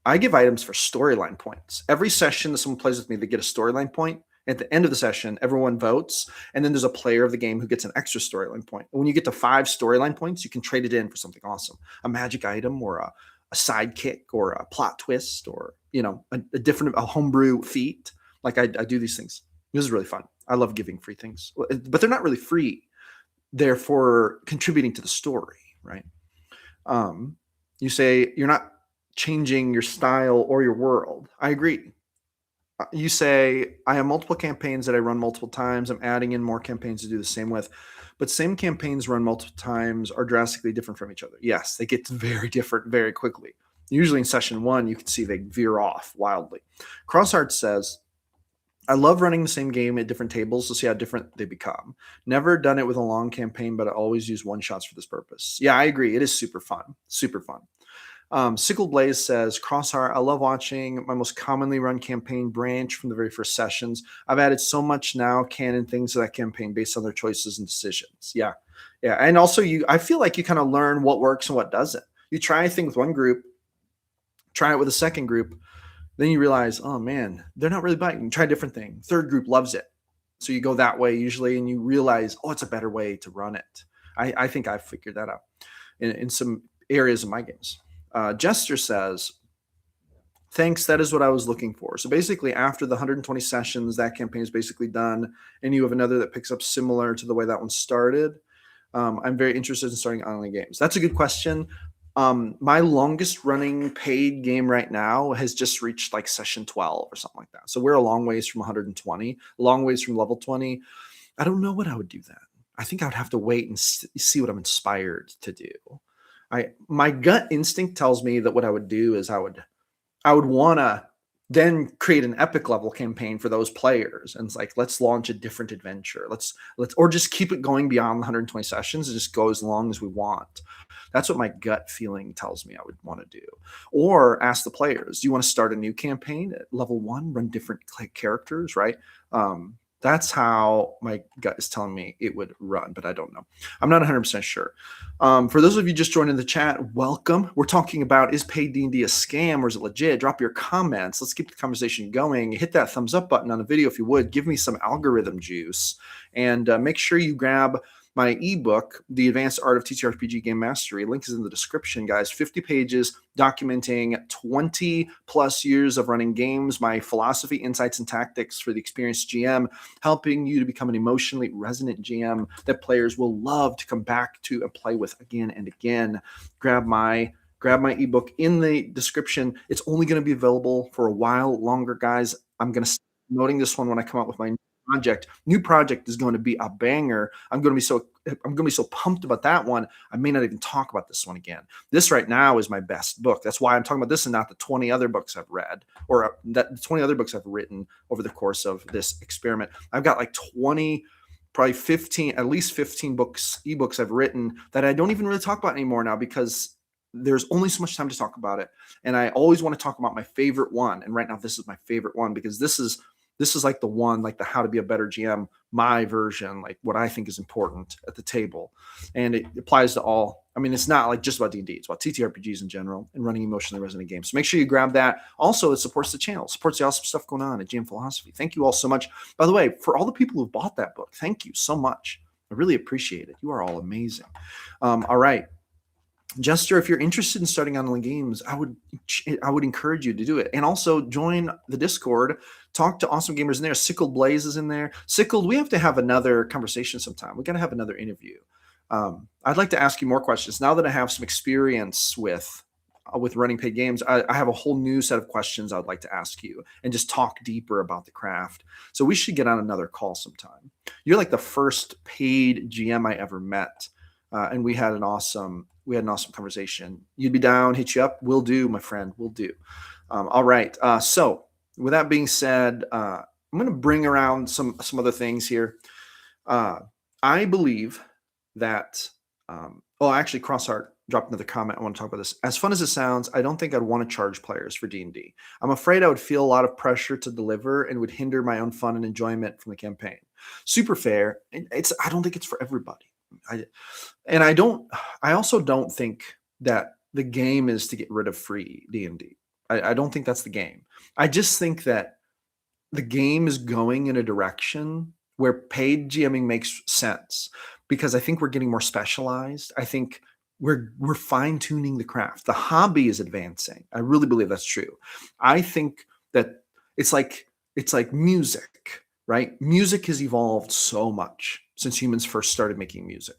I give items for storyline points. Every session that someone plays with me, they get a storyline point. At the end of the session, everyone votes, and then there's a player of the game who gets an extra storyline point. And when you get to 5 storyline points, you can trade it in for something awesome. A magic item or a sidekick or a plot twist or, a homebrew feat. I do these things. This is really fun. I love giving free things, but they're not really free. They're for contributing to the story, right? You say you're not changing your style or your world. I agree. You say, I have multiple campaigns that I run multiple times. I'm adding in more campaigns to do the same with, but same campaigns run multiple times are drastically different from each other. Yes, they get very different very quickly. Usually in session 1, you can see they veer off wildly. Crossheart says, I love running the same game at different tables to see how different they become. Never done it with a long campaign, but I always use one-shots for this purpose. Yeah, I agree. It is super fun. Super fun. Sickle Blaze says, Crossheart, I love watching my most commonly run campaign branch from the very first sessions. I've added so much now canon things to that campaign based on their choices and decisions. Yeah. And also I feel like you kind of learn what works and what doesn't. You try a thing with one group, try it with a second group, then you realize, oh man, they're not really biting. You try a different thing. Third group loves it. So you go that way usually, and you realize, oh, it's a better way to run it. I think I've figured that out in some areas of my games. Jester says, thanks, that is what I was looking for. So basically after the 120 sessions, that campaign is basically done, and you have another that picks up similar to the way that one started. I'm very interested in starting online games. That's a good question. My longest running paid game right now has just reached like session 12 or something like that. So we're a long ways from 120, a long ways from level 20. I don't know what I would do then. I think I would have to wait and see what I'm inspired to do. My gut instinct tells me that what I would do is I would want to then create an epic level campaign for those players. And it's like, let's launch a different adventure. Or just keep it going beyond 120 sessions and just go as long as we want. That's what my gut feeling tells me I would want to do. Or ask the players, do you want to start a new campaign at level 1, run different characters, right? That's how my gut is telling me it would run, but I don't know. I'm not 100% sure. For those of you just joining the chat, welcome. We're talking about, is paid D&D a scam or is it legit? Drop your comments. Let's keep the conversation going. Hit that thumbs up button on the video if you would. Give me some algorithm juice. And make sure you grab my ebook, The Advanced Art of TTRPG Game Mastery. Link is in the description, guys. 50 pages documenting 20 plus years of running games, my philosophy, insights, and tactics for the experienced GM, helping you to become an emotionally resonant GM that players will love to come back to and play with again and again. Grab my ebook in the description. It's only going to be available for a while longer, guys. I'm going to start promoting this one when I come out with my project. New project is going to be a banger. I'm going to be so pumped about that one. I may not even talk about this one again. This right now is my best book. That's why I'm talking about this and not the 20 other books I've read or the 20 other books I've written over the course of this experiment. I've got like 20 probably 15, at least 15 ebooks I've written that I don't even really talk about anymore now because there's only so much time to talk about it. And I always want to talk about my favorite one. And right now, this is my favorite one because this is like the one, like the how to be a better GM, my version, like what I think is important at the table. And it applies to all. I mean, it's not like just about D&D. It's about TTRPGs in general and running emotionally resonant games. So make sure you grab that. Also, it supports the channel, supports the awesome stuff going on at GM Philosophy. Thank you all so much. By the way, for all the people who bought that book, thank you so much. I really appreciate it. You are all amazing. All right. Jester, if you're interested in starting online games, I would encourage you to do it. And also join the Discord. Talk to awesome gamers in there. Sickled Blaze is in there. Sickled, we have to have another conversation sometime. We got to have another interview. I'd like to ask you more questions now that I have some experience with running paid games. I have a whole new set of questions I'd like to ask you and just talk deeper about the craft. So we should get on another call sometime. You're like the first paid GM I ever met, and we had an awesome conversation. You'd be down, hit you up. Will do, my friend. Will do. All right. So with that being said, I'm going to bring around some other things here. I believe that, actually, Crossheart dropped another comment. I want to talk about this. As fun as it sounds, I don't think I'd want to charge players for D&D. I'm afraid I would feel a lot of pressure to deliver and would hinder my own fun and enjoyment from the campaign. Super fair. I don't think it's for everybody. I also don't think that the game is to get rid of free D&D. I don't think that's the game. I just think that the game is going in a direction where paid GMing makes sense because I think we're getting more specialized. I think we're fine-tuning the craft. The hobby is advancing. I really believe that's true. I think that it's like music, right? Music has evolved so much since humans first started making music.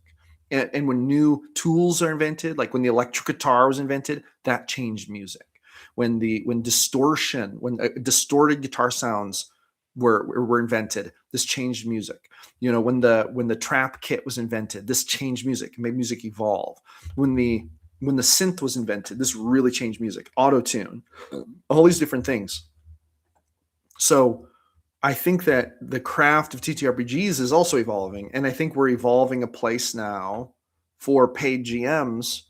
And when new tools are invented, like when the electric guitar was invented, that changed music. When distorted guitar sounds were invented, this changed music. When the trap kit was invented, this changed music, made music evolve. When the synth was invented, this really changed music. Auto-tune, all these different things. So I think that the craft of TTRPGs is also evolving, and I think we're evolving a place now for paid GMs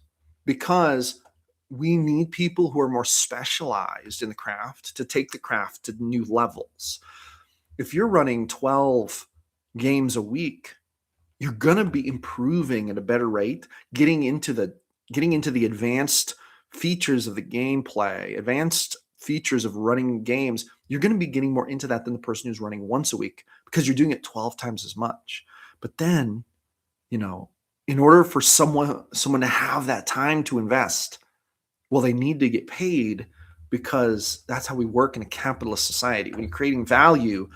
because we need people who are more specialized in the craft to take the craft to new levels. If you're running 12 games a week, you're going to be improving at a better rate, getting into the advanced features of the gameplay, advanced features of running games. You're going to be getting more into that than the person who's running once a week because you're doing it 12 times as much. But then, in order for someone to have that time to invest, well, they need to get paid because that's how we work in a capitalist society. When you're creating value,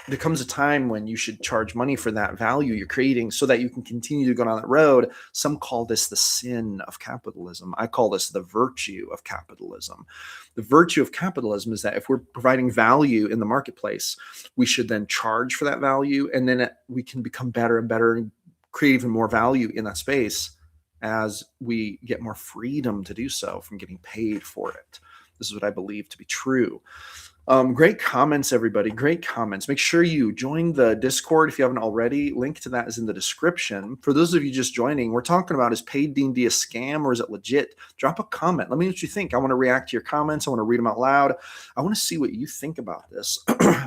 there comes a time when you should charge money for that value you're creating so that you can continue to go down that road. Some call this the sin of capitalism. I call this the virtue of capitalism. The virtue of capitalism is that if we're providing value in the marketplace, we should then charge for that value, and then we can become better and better and create even more value in that space as we get more freedom to do so from getting paid for it. This is what I believe to be true. Great comments, everybody. Great comments. Make sure you join the Discord if you haven't already. Link to that is in the description. For those of you just joining, we're talking about, is paid D&D a scam or is it legit? Drop a comment. Let me know what you think. I want to react to your comments. I want to read them out loud. I want to see what you think about this.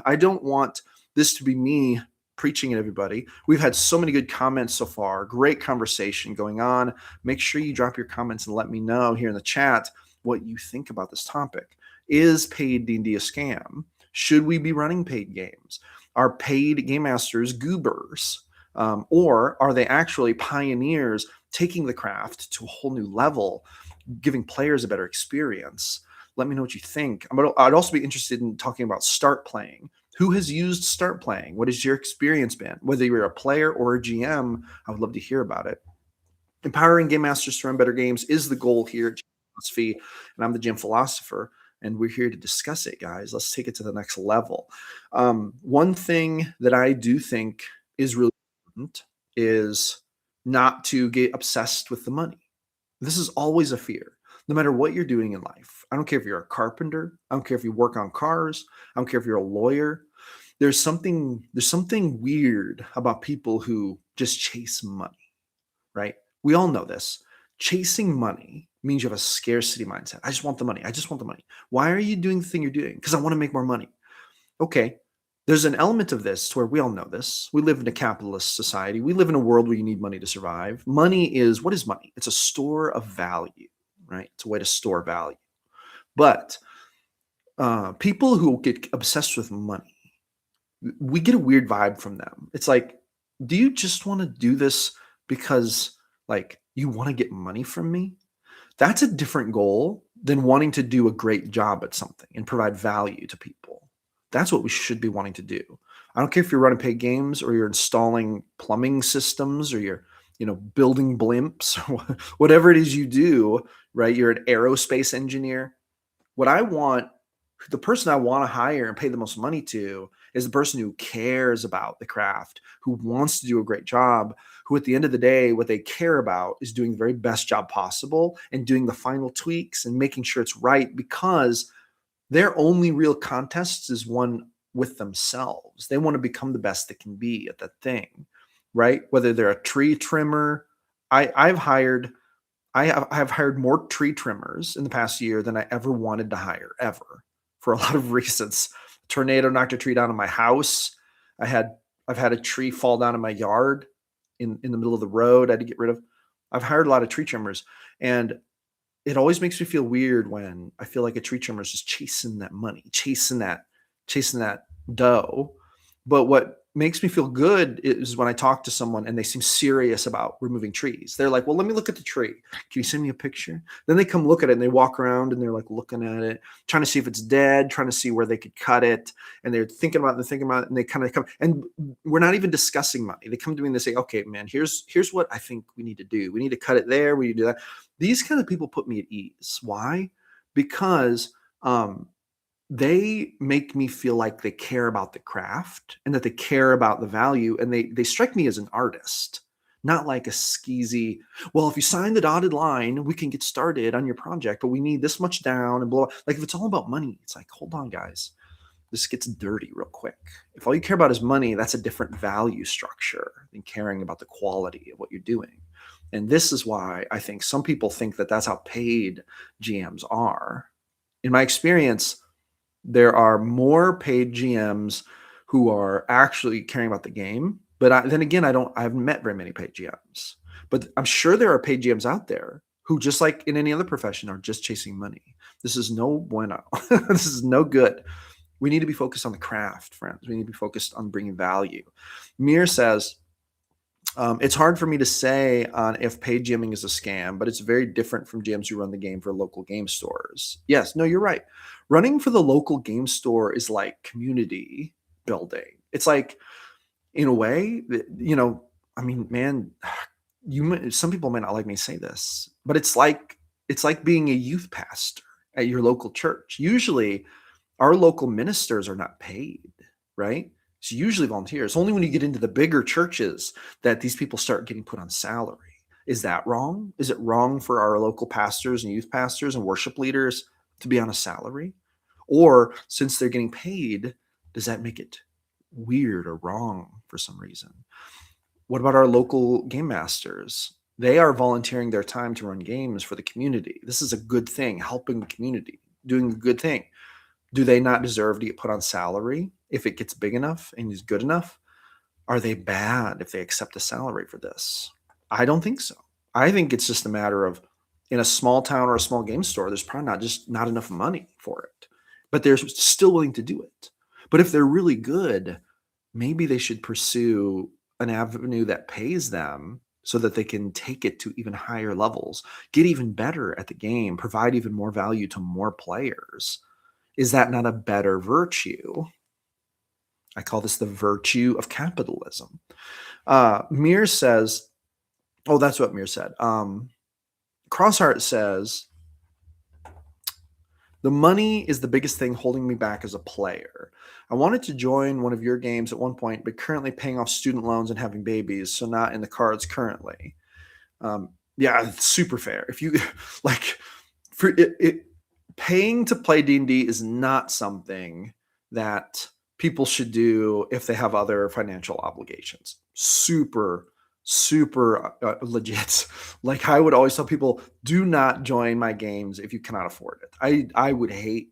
I don't want this to be me preaching at everybody. We've had so many good comments so far. Great conversation going on. Make sure you drop your comments and let me know here in the chat what you think about this topic. Is paid D&D a scam? Should we be running paid games? Are paid game masters goobers? Or are they actually pioneers taking the craft to a whole new level, giving players a better experience? Let me know what you think. I'd also be interested in talking about start playing. Who has used start playing? What has your experience been? Whether you're a player or a GM, I would love to hear about it. Empowering game masters to run better games is the goal here at GM Philosophy, and I'm the GM Philosopher. And we're here to discuss it, guys. Let's take it to the next level. One thing that I do think is really important is not to get obsessed with the money. This is always a fear, no matter what you're doing in life. I don't care if you're a carpenter. I don't care if you work on cars. I don't care if you're a lawyer. there's something weird about people who just chase money, right? We all know this. Chasing money means you have a scarcity mindset. I just want the money. I just want the money. Why are you doing the thing you're doing? Because I want to make more money. Okay. There's an element of this to where we all know this. We live in a capitalist society. We live in a world where you need money to survive. Money is, what is money? It's a store of value, right? It's a way to store value. But people who get obsessed with money, we get a weird vibe from them. It's like, do you just want to do this because like you want to get money from me? That's a different goal than wanting to do a great job at something and provide value to people. That's what we should be wanting to do. I don't care if you're running paid games or you're installing plumbing systems or you're, building blimps or whatever it is you do, right? You're an aerospace engineer. What I want, the person I want to hire and pay the most money to is the person who cares about the craft, who wants to do a great job, who at the end of the day, what they care about is doing the very best job possible and doing the final tweaks and making sure it's right, because their only real contest is one with themselves. They want to become the best they can be at that thing, right? Whether they're a tree trimmer, I've hired I have hired more tree trimmers in the past year than I ever wanted to hire, ever, for a lot of reasons. Tornado knocked a tree down in my house. I had I've had a tree fall down in my yard in the middle of the road I had to get rid of. I've hired a lot of tree trimmers, and it always makes me feel weird when I feel like a tree trimmer is just chasing that money, chasing that dough. But what makes me feel good is when I talk to someone and they seem serious about removing trees. They're like, "Well, let me look at the tree. Can you send me a picture?" Then they come look at it and they walk around and they're like looking at it, trying to see if it's dead, trying to see where they could cut it. And they're thinking about it, and thinking about it, and they kind of come, and we're not even discussing money. They come to me and they say, "Okay, man, here's what I think we need to do. We need to cut it there. We need to do that." These kind of people put me at ease. Why? Because they make me feel like they care about the craft and that they care about the value, and they strike me as an artist, not like a skeezy, well, if you sign the dotted line we can get started on your project, but we need this much down and blah. Like, if it's all about money, it's like, hold on, guys, this gets dirty real quick. If all you care about is money, that's a different value structure than caring about the quality of what you're doing. And this is why I think some people think that that's how paid GMs are. In my experience, there are more paid GMs who are actually caring about the game. But then again, I haven't met very many paid GMs. But I'm sure there are paid GMs out there who, just like in any other profession, are just chasing money. This is no bueno. This is no good. We need to be focused on the craft, friends. We need to be focused on bringing value. Mir says, it's hard for me to say on if paid GMing is a scam, but it's very different from GMs who run the game for local game stores. Yes, no, you're right. Running for the local game store is like community building. It's like, in a way, I mean, man, some people may not like me say this, but it's like being a youth pastor at your local church. Usually, our local ministers are not paid, right? It's usually volunteers. Only when you get into the bigger churches that these people start getting put on salary. Is that wrong? Is it wrong for our local pastors and youth pastors and worship leaders to be on a salary? Or, since they're getting paid, does that make it weird or wrong for some reason? What about our local game masters? They are volunteering their time to run games for the community. This is a good thing, helping the community, doing a good thing. Do they not deserve to get put on salary if it gets big enough and is good enough? Are they bad if they accept a salary for this? I don't think so. I think it's just a matter of, in a small town or a small game store, there's probably not enough money for it, but they're still willing to do it. But if they're really good, maybe they should pursue an avenue that pays them so that they can take it to even higher levels, get even better at the game, provide even more value to more players. Is that not a better virtue? I call this the virtue of capitalism. Mir says, oh, that's what Mir said. Crossheart says, the money is the biggest thing holding me back as a player. I wanted to join one of your games at one point, but currently paying off student loans and having babies, so not in the cards currently. Yeah, it's super fair. If you like, paying to play D&D is not something that people should do if they have other financial obligations. Super, super legit. Like I would always tell people, do not join my games if you cannot afford it. I would hate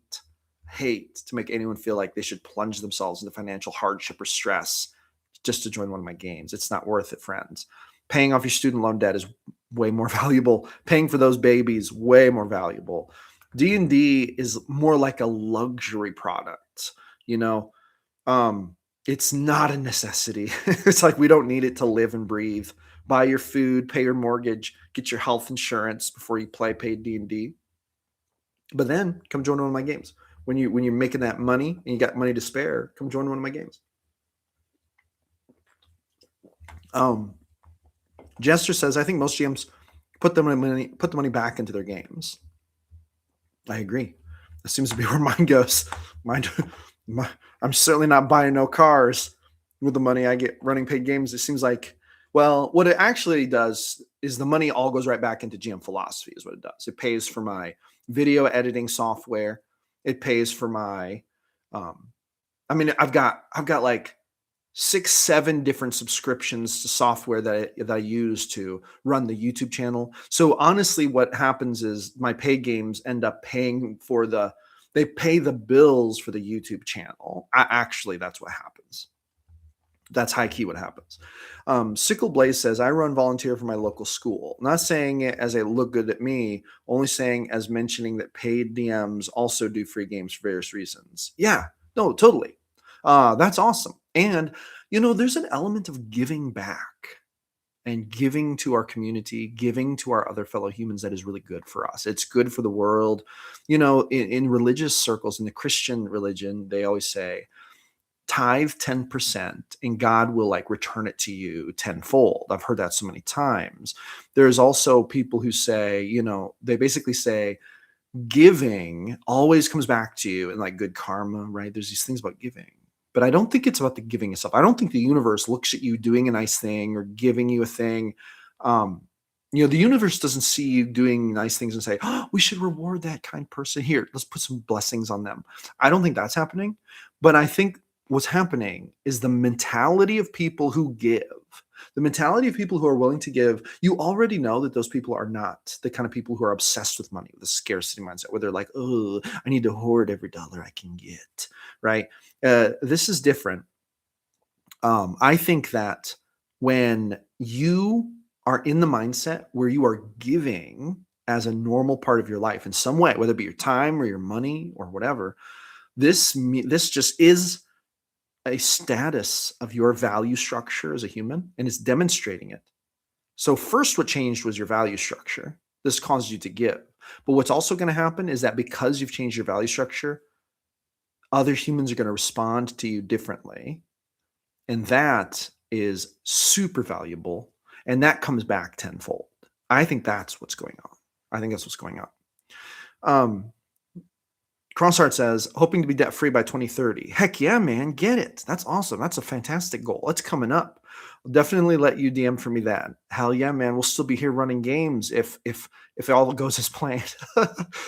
to make anyone feel like they should plunge themselves into financial hardship or stress just to join one of my games. It's not worth it, friends. Paying off your student loan debt is way more valuable. Paying for those babies, way more valuable. D&D is more like a luxury product, you know. It's not a necessity. It's like we don't need it to live and breathe. Buy your food, pay your mortgage, get your health insurance before you play paid D&D. But then come join one of my games. When you're making that money and you got money to spare, come join one of my games. Jester says, I think most GMs put the money back into their games. I agree. That seems to be where mine goes. I'm certainly not buying no cars with the money I get running paid games. It seems like, well, what it actually does is the money all goes right back into GM philosophy is what it does. It pays for my video editing software. It pays for my, I've got like 6-7 different subscriptions to software that I use to run the YouTube channel. So honestly, what happens is my paid games end up paying for they pay the bills for the YouTube channel. Actually, that's what happens. That's high key what happens. Sickle Blaze says, I run volunteer for my local school. Not saying it as a look good at me, only saying as mentioning that paid DMs also do free games for various reasons. Yeah, no, totally. That's awesome. And, there's an element of giving back and giving to our community, giving to our other fellow humans that is really good for us. It's good for the world. In religious circles, in the Christian religion, they always say, tithe 10% and God will return it to you tenfold. I've heard that so many times. There's also people who say, they basically say, giving always comes back to you and good karma, right? There's these things about giving. But I don't think it's about the giving itself. I don't think the universe looks at you doing a nice thing or giving you a thing. The universe doesn't see you doing nice things and say, oh, we should reward that kind person. Here, let's put some blessings on them. I don't think that's happening. But I think what's happening is the mentality of people who give, the mentality of people who are willing to give. You already know that those people are not the kind of people who are obsessed with money, with a scarcity mindset, where they're like, oh, I need to hoard every dollar I can get, right? This is different. I think that when you are in the mindset where you are giving as a normal part of your life in some way, whether it be your time or your money or whatever, this just is a status of your value structure as a human, and it's demonstrating it. So first, what changed was your value structure. This caused you to give. But what's also going to happen is that because you've changed your value structure, other humans are going to respond to you differently. And that is super valuable. And that comes back tenfold. I think that's what's going on. Crossheart says, hoping to be debt-free by 2030. Heck yeah, man. Get it. That's awesome. That's a fantastic goal. It's coming up. I'll definitely let you DM for me that. Hell yeah, man. We'll still be here running games if it all goes as planned.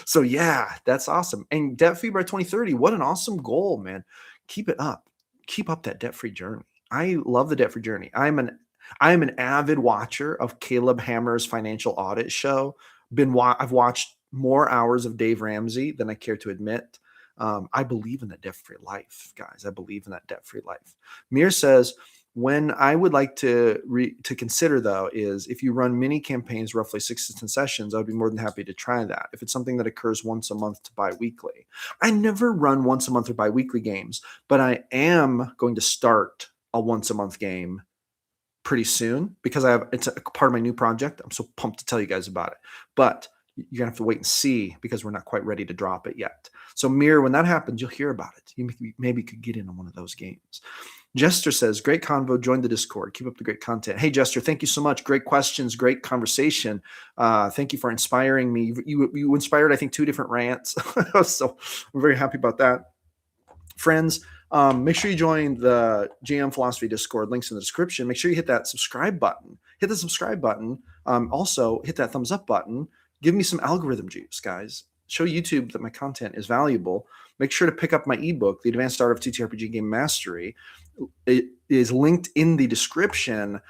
So yeah, that's awesome. And debt-free by 2030. What an awesome goal, man. Keep it up. Keep up that debt-free journey. I love the debt-free journey. I am an avid watcher of Caleb Hammer's financial audit show. I've watched more hours of Dave Ramsey than I care to admit. I believe in that debt-free life, guys. I believe in that debt-free life. Mir says, when I would like to consider, though, is if you run mini campaigns, roughly 6 to 10 sessions, I would be more than happy to try that. If it's something that occurs once a month to bi-weekly. I never run once a month or bi-weekly games, but I am going to start a once a month game pretty soon because it's a part of my new project. I'm so pumped to tell you guys about it. But you're gonna have to wait and see because we're not quite ready to drop it yet. So Mir, when that happens, you'll hear about it. You maybe could get in on one of those games. Jester says, great convo, join the Discord. Keep up the great content. Hey, Jester, thank you so much. Great questions, great conversation. Thank you for inspiring me. You inspired, I think, 2 different rants. So I'm very happy about that. Friends, make sure you join the GM Philosophy Discord. Links in the description. Make sure you hit that subscribe button. Also, hit that thumbs up button. Give me some algorithm juice, guys. show YouTube that my content is valuable, make sure to pick up my ebook, The Advanced Art of TTRPG Game Mastery. It is linked in the description.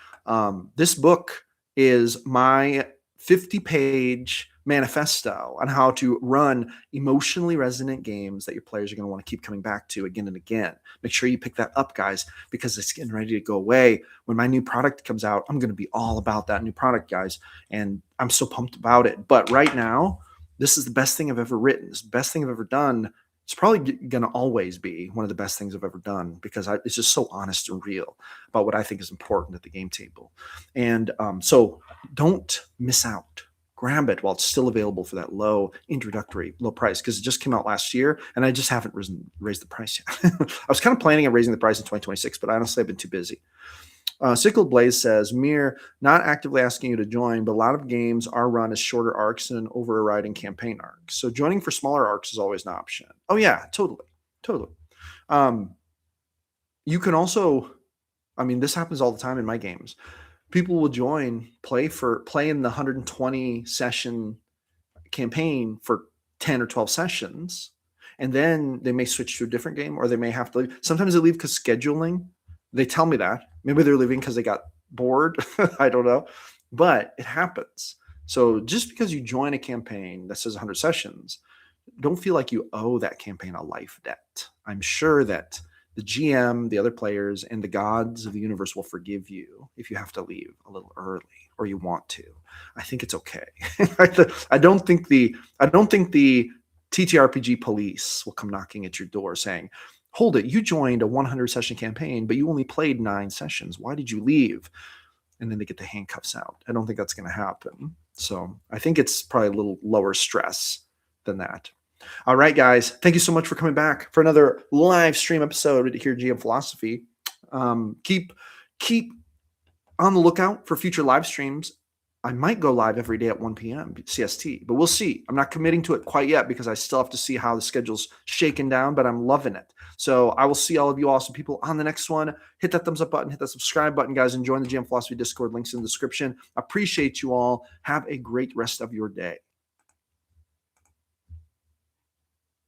This book is my 50-page manifesto on how to run emotionally resonant games that your players are going to want to keep coming back to again and again. Make sure you pick that up, guys, because it's getting ready to go away. When my new product comes out, I'm going to be all about that new product, guys, and I'm so pumped about it. But right now, this is the best thing I've ever written. It's the best thing I've ever done. It's probably going to always be one of the best things I've ever done because it's just so honest and real about what I think is important at the game table. And so don't miss out. Grab it while it's still available for that low price, because it just came out last year and I just haven't raised the price yet. I was kind of planning on raising the price in 2026, but honestly, I've been too busy. Sickled Blaze says, Mir, not actively asking you to join, but a lot of games are run as shorter arcs and overriding campaign arcs. So joining for smaller arcs is always an option. Oh yeah, totally. You can also, this happens all the time in my games. People will join, play in the 120 session campaign for 10 or 12 sessions, and then they may switch to a different game, or they may have to leave. Sometimes they leave because scheduling. They tell me that. Maybe they're leaving because they got bored. I don't know. But it happens. So just because you join a campaign that says 100 sessions, don't feel like you owe that campaign a life debt. I'm sure that the GM, the other players, and the gods of the universe will forgive you if you have to leave a little early or you want to. I think it's okay. I don't think the TTRPG police will come knocking at your door saying, hold it, you joined a 100 session campaign, but you only played 9 sessions. Why did you leave? And then they get the handcuffs out. I don't think that's going to happen. So I think it's probably a little lower stress than that. All right, guys. Thank you so much for coming back for another live stream episode here at GM Philosophy. Keep on the lookout for future live streams. I might go live every day at 1 p.m. CST, but we'll see. I'm not committing to it quite yet because I still have to see how the schedule's shaken down, but I'm loving it. So I will see all of you awesome people on the next one. Hit that thumbs up button, hit that subscribe button, guys, and join the GM Philosophy Discord. Links in the description. Appreciate you all. Have a great rest of your day.